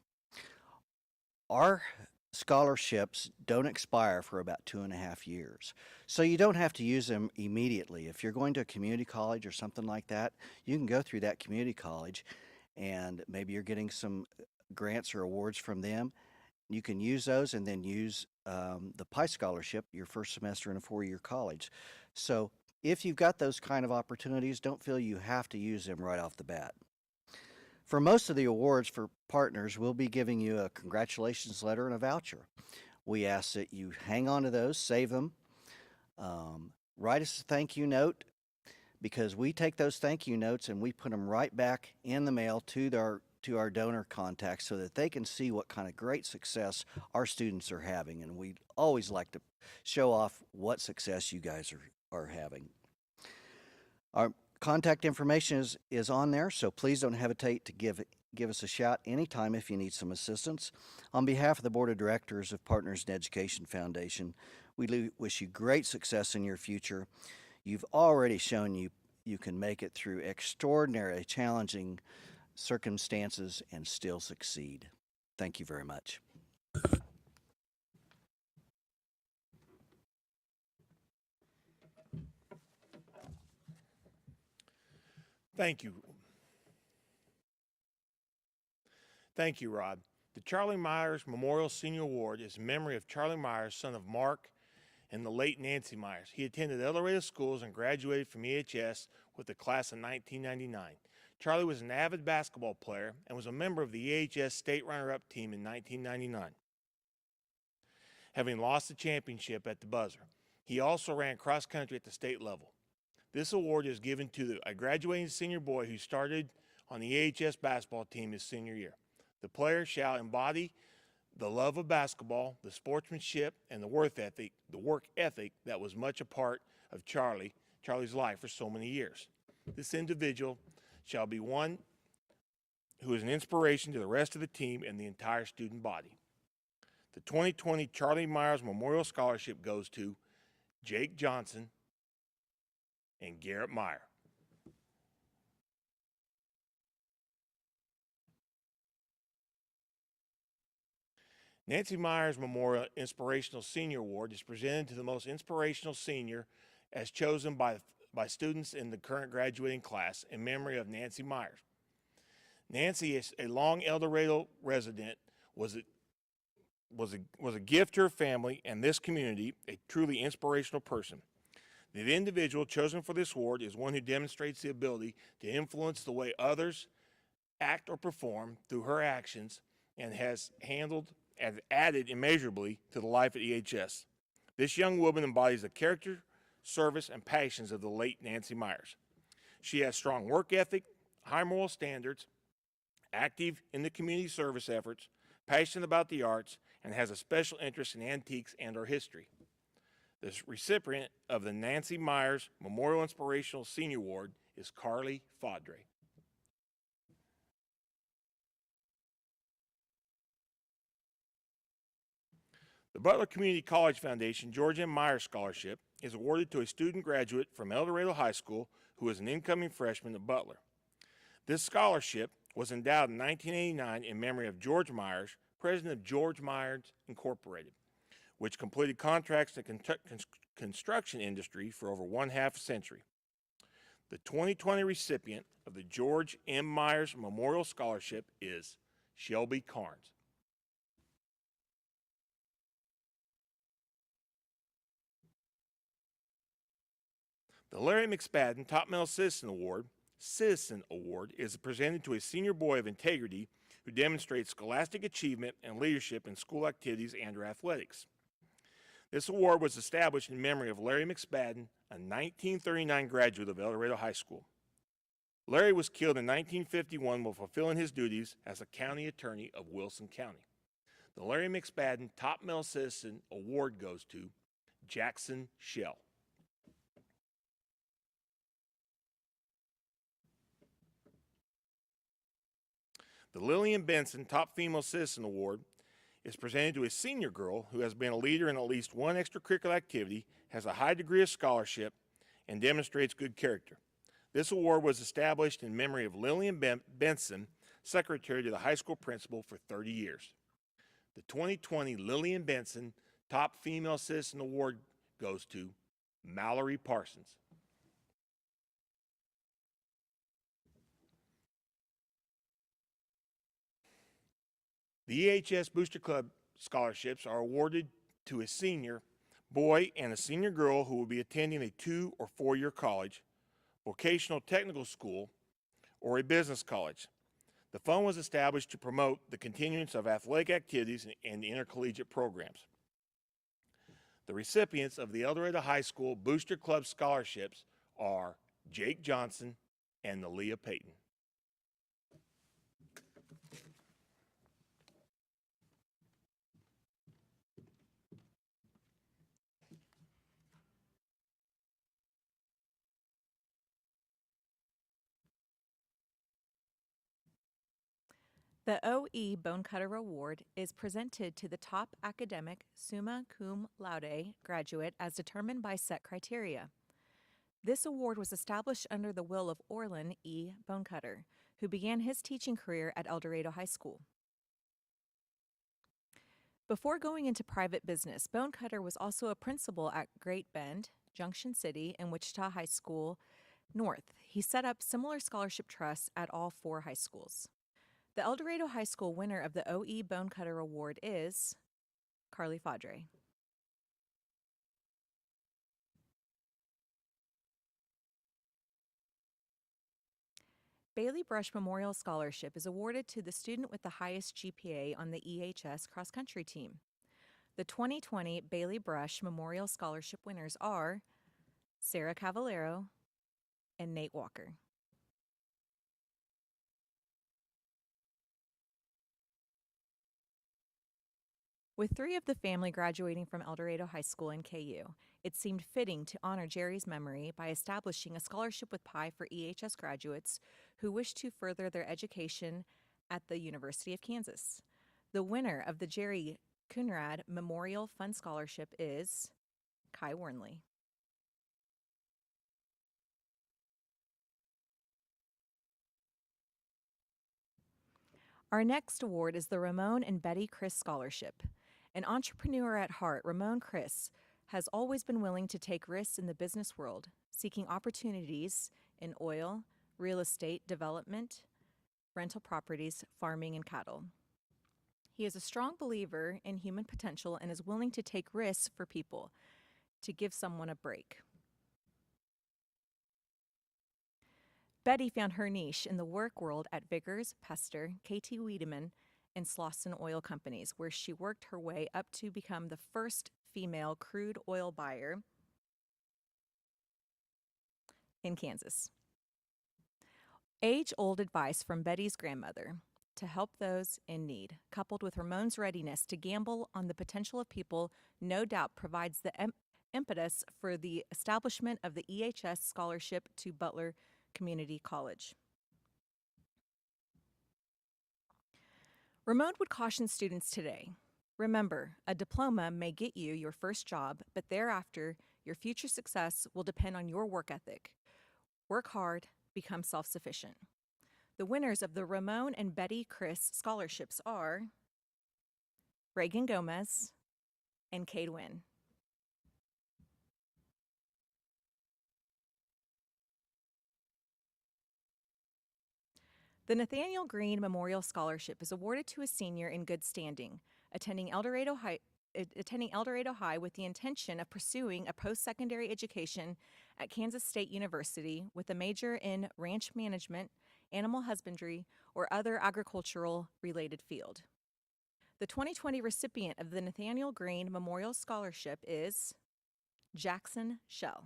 Our scholarships don't expire for about 2.5 years, so you don't have to use them immediately. If you're going to a community college or something like that, you can go through that community college and maybe you're getting some grants or awards from them. You can use those and then use the PI scholarship your first semester in a 4-year college. So if you've got those kind of opportunities, don't feel you have to use them right off the bat. For most of the awards for partners, we'll be giving you a congratulations letter and a voucher. We ask that you hang on to those, save them, write us a thank you note, because we take those thank you notes and we put them right back in the mail to our donor contacts so that they can see what kind of great success our students are having. And we always like to show off what success you guys are having. Our contact information is on there, so please don't hesitate to give us a shout anytime if you need some assistance. On behalf of the Board of Directors of Partners in Education Foundation, we wish you great success in your future. You've already shown you can make it through extraordinarily challenging circumstances and still succeed. Thank you very much. Thank you. Thank you, Rod. The Charlie Myers Memorial Senior Award is in memory of Charlie Myers, son of Mark and the late Nancy Myers. He attended El Dorado schools and graduated from EHS with the class of 1999. Charlie was an avid basketball player and was a member of the EHS state runner-up team in 1999, having lost the championship at the buzzer. He also ran cross country at the state level. This award is given to a graduating senior boy who started on the EHS basketball team his senior year. The player shall embody the love of basketball, the sportsmanship, and the work ethic that was much a part of Charlie's life for so many years. This individual shall be one who is an inspiration to the rest of the team and the entire student body. The 2020 Charlie Myers Memorial Scholarship goes to Jake Johnson and Garrett Meyer. Nancy Myers Memorial Inspirational Senior Award is presented to the most inspirational senior as chosen by students in the current graduating class in memory of Nancy Myers. Nancy is a long El Dorado resident, was a gift to her family and this community, a truly inspirational person. The individual chosen for this award is one who demonstrates the ability to influence the way others act or perform through her actions and has added immeasurably to the life at EHS. This young woman embodies the character, service, and passions of the late Nancy Myers. She has strong work ethic, high moral standards, active in the community service efforts, passionate about the arts, and has a special interest in antiques and our history. The recipient of the Nancy Myers Memorial Inspirational Senior Award is Carly Fadre. The Butler Community College Foundation George M. Myers Scholarship is awarded to a student graduate from El Dorado High School who is an incoming freshman at Butler. This scholarship was endowed in 1989 in memory of George Myers, president of George Myers Incorporated, which completed contracts in the construction industry for over 1/2 century. The 2020 recipient of the George M. Myers Memorial Scholarship is Shelby Carnes. The Larry McSpadden Top Male Citizen Award is presented to a senior boy of integrity who demonstrates scholastic achievement and leadership in school activities and or athletics. This award was established in memory of Larry McSpadden, a 1939 graduate of El Dorado High School. Larry was killed in 1951 while fulfilling his duties as a county attorney of Wilson County. The Larry McSpadden Top Male Citizen Award goes to Jackson Shell. The Lillian Benson Top Female Citizen Award is presented to a senior girl who has been a leader in at least one extracurricular activity, has a high degree of scholarship, and demonstrates good character. This award was established in memory of Lillian Benson, secretary to the high school principal for 30 years. The 2020 Lillian Benson Top Female Citizen Award goes to Mallory Parsons. The EHS Booster Club scholarships are awarded to a senior boy and a senior girl who will be attending a 2- or 4-year college, vocational technical school, or a business college. The fund was established to promote the continuance of athletic activities and intercollegiate programs. The recipients of the El Dorado High School Booster Club scholarships are Jake Johnson and Nalia Payton. The OE Bonecutter Award is presented to the top academic summa cum laude graduate as determined by set criteria. This award was established under the will of Orlin E. Bonecutter, who began his teaching career at El Dorado High School. Before going into private business, Bonecutter was also a principal at Great Bend, Junction City, and Wichita High School North. He set up similar scholarship trusts at all 4 high schools. The El Dorado High School winner of the O.E. Bonecutter Award is Carly Fadre. Bailey Brush Memorial Scholarship is awarded to the student with the highest GPA on the EHS cross-country team. The 2020 Bailey Brush Memorial Scholarship winners are Sarah Cavallero and Nate Walker. With 3 of the family graduating from El Dorado High School and KU, it seemed fitting to honor Jerry's memory by establishing a scholarship with Pi for EHS graduates who wish to further their education at the University of Kansas. The winner of the Jerry Coonrad Memorial Fund Scholarship is Kai Warnley. Our next award is the Ramon and Betty Chris Scholarship. An entrepreneur at heart, Ramon Chris has always been willing to take risks in the business world, seeking opportunities in oil, real estate development, rental properties, farming, and cattle. He is a strong believer in human potential and is willing to take risks for people, to give someone a break. Betty found her niche in the work world at Vickers, Pester, KT Wiedemann, and Slauson Oil Companies, where she worked her way up to become the first female crude oil buyer in Kansas. Age-old advice from Betty's grandmother to help those in need, coupled with Ramon's readiness to gamble on the potential of people, no doubt provides the impetus for the establishment of the EHS scholarship to Butler Community College. Ramon would caution students today, remember, a diploma may get you your first job, but thereafter, your future success will depend on your work ethic. Work hard, become self-sufficient. The winners of the Ramon and Betty Chris scholarships are Reagan Gomez and Cade Wynn. The Nathaniel Green Memorial Scholarship is awarded to a senior in good standing, attending El Dorado High with the intention of pursuing a post-secondary education at Kansas State University with a major in ranch management, animal husbandry, or other agricultural-related field. The 2020 recipient of the Nathaniel Green Memorial Scholarship is Jackson Shell.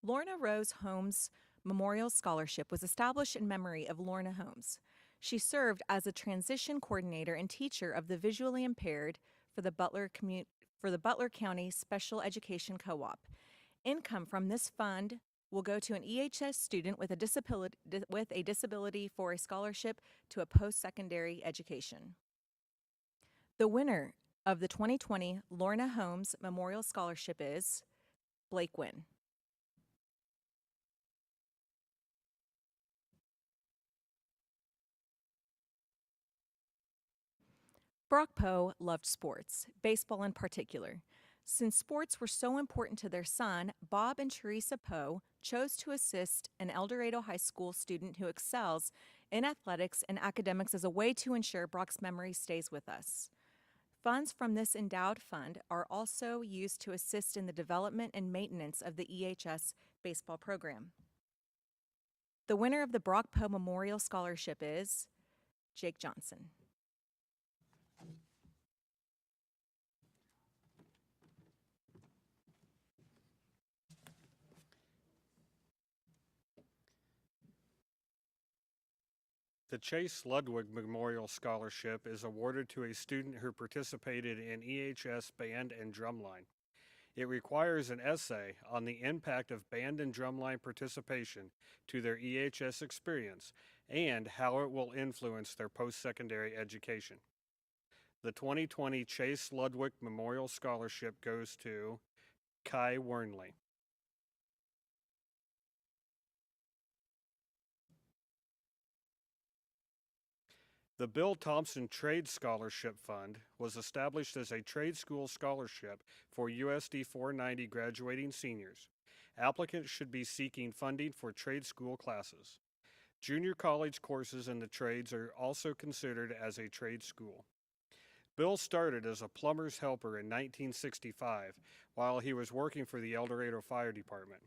Lorna Rose Holmes Memorial Scholarship was established in memory of Lorna Holmes. She served as a transition coordinator and teacher of the visually impaired for the Butler County Special Education Co-op. Income from this fund will go to an EHS student with a disability for a scholarship to a post-secondary education. The winner of the 2020 Lorna Holmes Memorial Scholarship is Blake Wynn. Brock Poe loved sports, baseball in particular. Since sports were so important to their son, Bob and Teresa Poe chose to assist an El Dorado High School student who excels in athletics and academics as a way to ensure Brock's memory stays with us. Funds from this endowed fund are also used to assist in the development and maintenance of the EHS baseball program. The winner of the Brock Poe Memorial Scholarship is Jake Johnson. The Chase Ludwig Memorial Scholarship is awarded to a student who participated in EHS band and drumline. It requires an essay on the impact of band and drumline participation to their EHS experience and how it will influence their post-secondary education. The 2020 Chase Ludwig Memorial Scholarship goes to Kai Wernley. The Bill Thompson Trade Scholarship Fund was established as a trade school scholarship for USD 490 graduating seniors. Applicants should be seeking funding for trade school classes. Junior college courses in the trades are also considered as a trade school. Bill started as a plumber's helper in 1965 while he was working for the El Dorado Fire Department.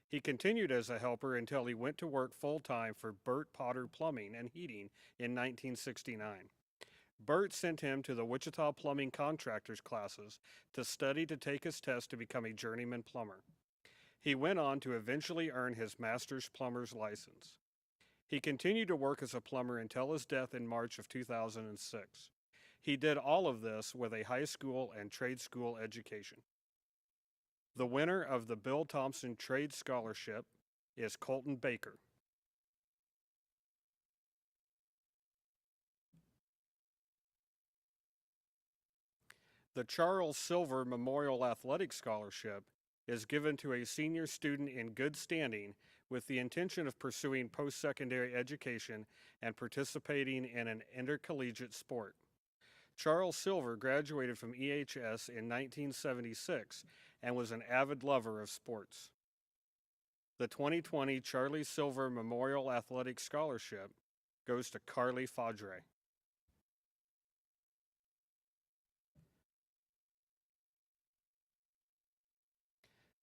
He continued as a helper until he went to work full-time for Burt Potter Plumbing and Heating in 1969. Burt sent him to the Wichita Plumbing Contractors classes to study to take his test to become a journeyman plumber. He went on to eventually earn his master's plumber's license. He continued to work as a plumber until his death in March of 2006. He did all of this with a high school and trade school education. The winner of the Bill Thompson Trade Scholarship is Colton Baker. The Charles Silver Memorial Athletic Scholarship is given to a senior student in good standing with the intention of pursuing post-secondary education and participating in an intercollegiate sport. Charles Silver graduated from EHS in 1976 and was an avid lover of sports. The 2020 Charlie Silver Memorial Athletic Scholarship goes to Carly Fadre.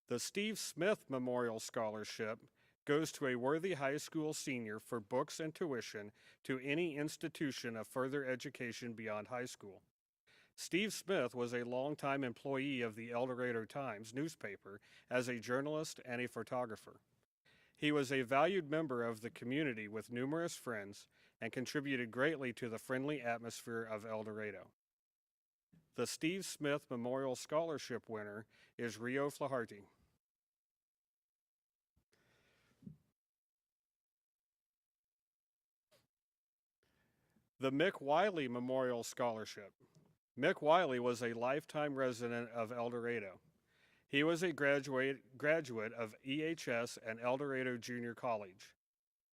The Steve Smith Memorial Scholarship goes to a worthy high school senior for books and tuition to any institution of further education beyond high school. Steve Smith was a longtime employee of the El Dorado Times newspaper as a journalist and a photographer. He was a valued member of the community with numerous friends and contributed greatly to the friendly atmosphere of El Dorado. The Steve Smith Memorial Scholarship winner is Rio Flaherty. The Mick Wiley Memorial Scholarship. Mick Wiley was a lifetime resident of El Dorado. He was a graduate of EHS and El Dorado Junior College.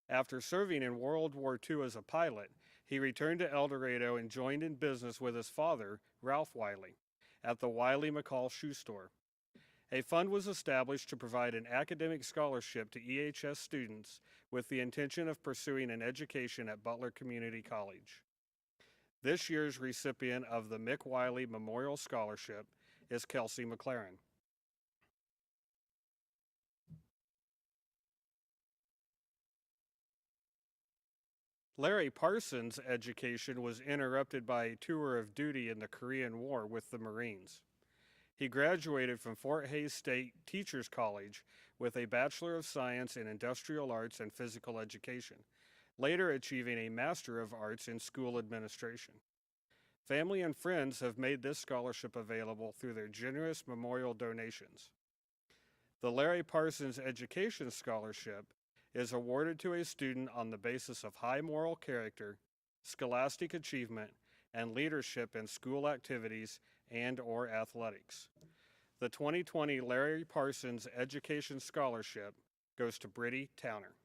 After serving in World War II as a pilot, he returned to El Dorado and joined in business with his father, Ralph Wiley, at the Wiley McCall Shoe Store. A fund was established to provide an academic scholarship to EHS students with the intention of pursuing an education at Butler Community College. This year's recipient of the Mick Wiley Memorial Scholarship is Kelsey McLaren. Larry Parsons' education was interrupted by a tour of duty in the Korean War with the Marines. He graduated from Fort Hays State Teachers College with a Bachelor of Science in Industrial Arts and Physical Education, later achieving a Master of Arts in School Administration. Family and friends have made this scholarship available through their generous memorial donations. The Larry Parsons Education Scholarship is awarded to a student on the basis of high moral character, scholastic achievement, and leadership in school activities and/or athletics. The 2020 Larry Parsons Education Scholarship goes to Brittany Towner.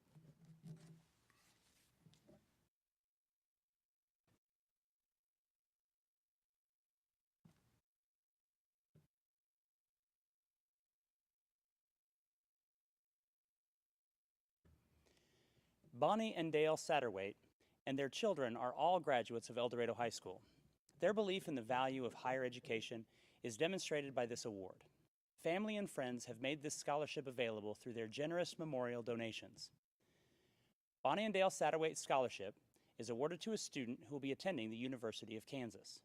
Bonnie and Dale Satterwhite and their children are all graduates of El Dorado High School. Their belief in the value of higher education is demonstrated by this award. Family and friends have made this scholarship available through their generous memorial donations. Bonnie and Dale Satterwhite Scholarship is awarded to a student who will be attending the University of Kansas.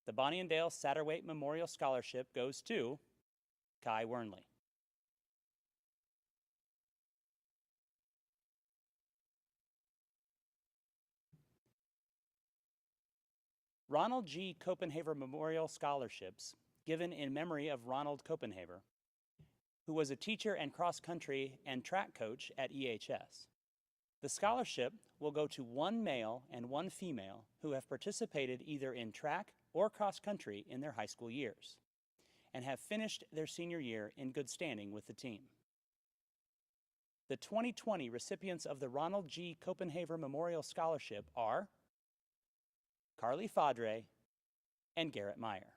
The Bonnie and Dale Satterwhite Memorial Scholarship goes to Kai Wernley. Ronald G. Copenhaver Memorial Scholarships, given in memory of Ronald Copenhaver, who was a teacher and cross-country and track coach at EHS. The scholarship will go to one male and one female who have participated either in track or cross country in their high school years and have finished their senior year in good standing with the team. The 2020 recipients of the Ronald G. Copenhaver Memorial Scholarship are Carly Fadre and Garrett Meyer.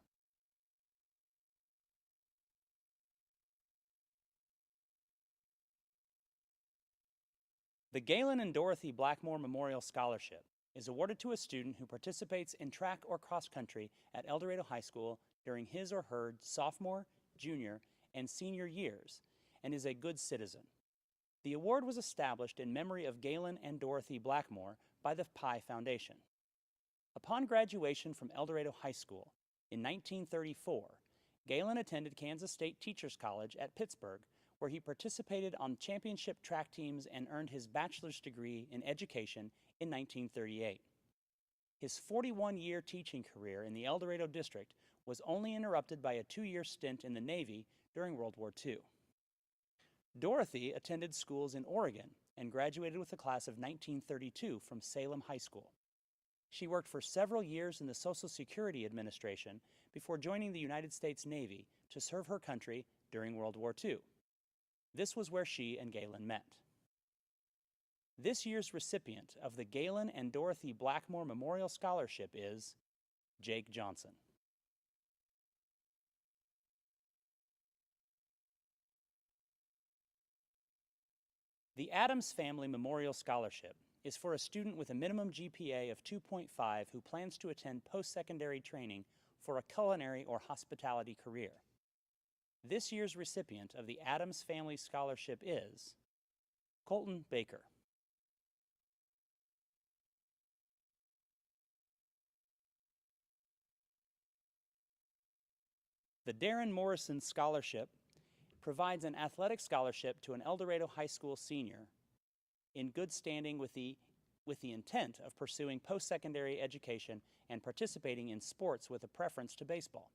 The Galen and Dorothy Blackmore Memorial Scholarship is awarded to a student who participates in track or cross country at El Dorado High School during his or her sophomore, junior, and senior years and is a good citizen. The award was established in memory of Galen and Dorothy Blackmore by the Pi Foundation. Upon graduation from El Dorado High School in 1934, Galen attended Kansas State Teachers College at Pittsburgh, where he participated on championship track teams and earned his bachelor's degree in education in 1938. His 41-year teaching career in the El Dorado district was only interrupted by a 2-year stint in the Navy during World War II. Dorothy attended schools in Oregon and graduated with the class of 1932 from Salem High School. She worked for several years in the Social Security Administration before joining the United States Navy to serve her country during World War II. This was where she and Galen met. This year's recipient of the Galen and Dorothy Blackmore Memorial Scholarship is Jake Johnson. The Adams Family Memorial Scholarship is for a student with a minimum GPA of 2.5 who plans to attend post-secondary training for a culinary or hospitality career. This year's recipient of the Adams Family Scholarship is Colton Baker. The Darren Morrison Scholarship provides an athletic scholarship to an El Dorado High School senior in good standing with the intent of pursuing post-secondary education and participating in sports with a preference to baseball.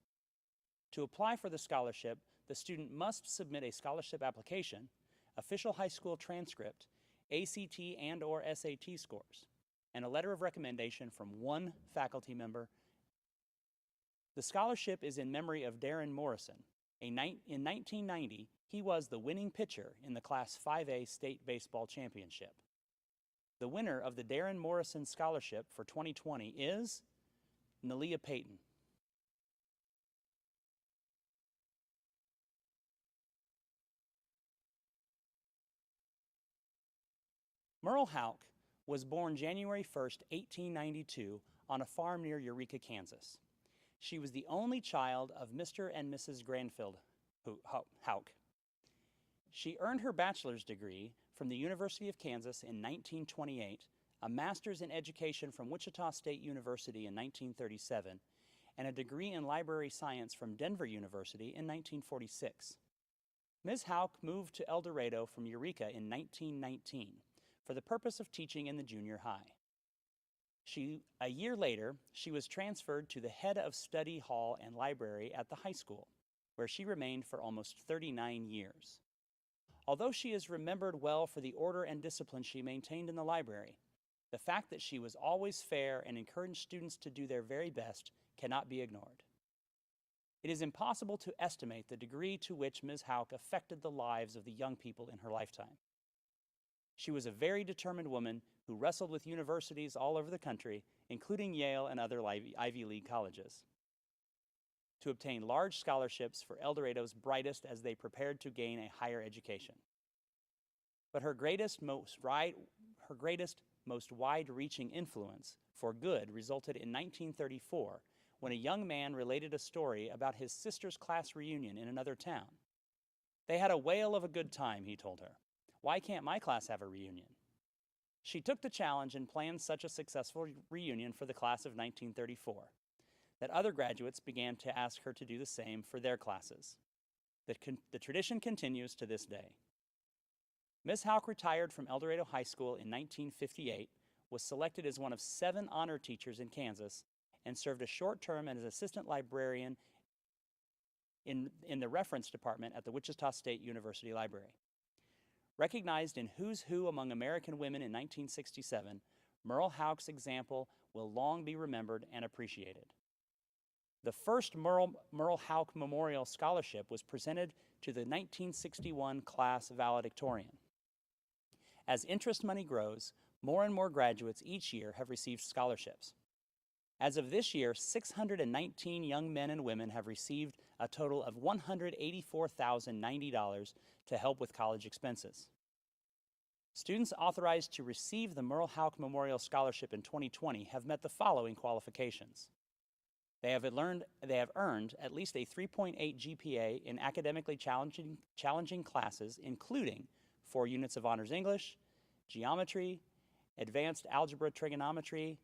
To apply for the scholarship, the student must submit a scholarship application, official high school transcript, ACT and/or SAT scores, and a letter of recommendation from one faculty member. The scholarship is in memory of Darren Morrison. In 1990, he was the winning pitcher in the Class 5A State Baseball Championship. The winner of the Darren Morrison Scholarship for 2020 is Nalia Payton. Merle Houck was born January 1st, 1892, on a farm near Eureka, Kansas. She was the only child of Mr. and Mrs. Granfield Houck. She earned her bachelor's degree from the University of Kansas in 1928, a master's in education from Wichita State University in 1937, and a degree in library science from Denver University in 1946. Ms. Houck moved to El Dorado from Eureka in 1919 for the purpose of teaching in the junior high. A year later, she was transferred to the head of study hall and library at the high school, where she remained for almost 39 years. Although she is remembered well for the order and discipline she maintained in the library, the fact that she was always fair and encouraged students to do their very best cannot be ignored. It is impossible to estimate the degree to which Ms. Houck affected the lives of the young people in her lifetime. She was a very determined woman who wrestled with universities all over the country, including Yale and other Ivy League colleges, to obtain large scholarships for El Dorado's brightest as they prepared to gain a higher education. But her greatest, most wide-reaching influence for good resulted in 1934, when a young man related a story about his sister's class reunion in another town. "They had a whale of a good time," he told her. "Why can't my class have a reunion?" She took the challenge and planned such a successful reunion for the class of 1934 that other graduates began to ask her to do the same for their classes. The tradition continues to this day. Ms. Houck retired from El Dorado High School in 1958, was selected as one of 7 honor teachers in Kansas, and served a short term as assistant librarian in the reference department at the Wichita State University Library. Recognized in Who's Who Among American Women in 1967, Merle Hauk's example will long be remembered and appreciated. The first Merle Hauk Memorial Scholarship was presented to the 1961 class valedictorian. As interest money grows, more and more graduates each year have received scholarships. As of this year, 619 young men and women have received a total of $184,090 to help with college expenses. Students authorized to receive the Merle Hauk Memorial Scholarship in 2020 have met the following qualifications. They have earned at least a 3.8 GPA in academically challenging classes, including 4 units of honors English, geometry, advanced algebra trigonometry,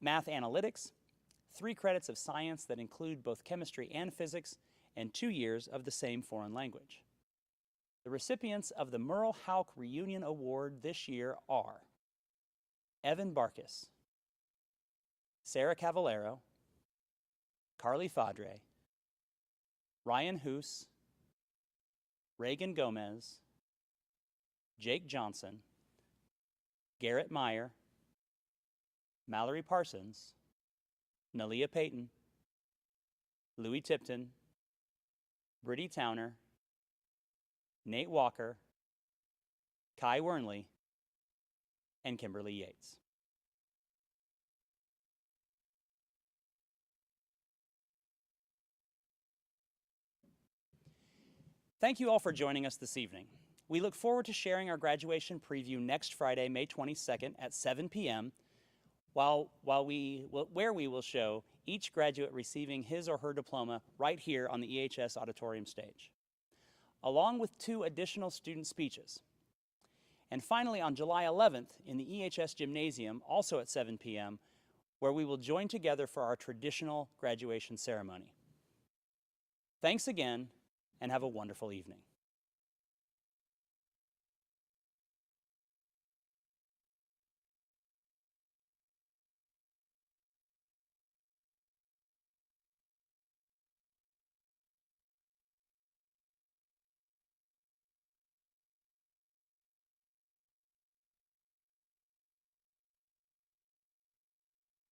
math analytics, 3 credits of science that include both chemistry and physics, and 2 years of the same foreign language. The recipients of the Merle Hauk Reunion Award this year are Evan Barkis, Sarah Cavallero, Carly Fadre, Ryan Hoos, Reagan Gomez, Jake Johnson, Garrett Meyer, Mallory Parsons, Nalia Payton, Louis Tipton, Brittany Towner, Nate Walker, Kai Wernley, and Kimberly Yates. Thank you all for joining us this evening. We look forward to sharing our graduation preview next Friday, May 22nd at 7 p.m., where we will show each graduate receiving his or her diploma right here on the EHS auditorium stage, along with 2 additional student speeches. And finally, on July 11th, in the EHS gymnasium, also at 7 p.m., where we will join together for our traditional graduation ceremony. Thanks again, and have a wonderful evening.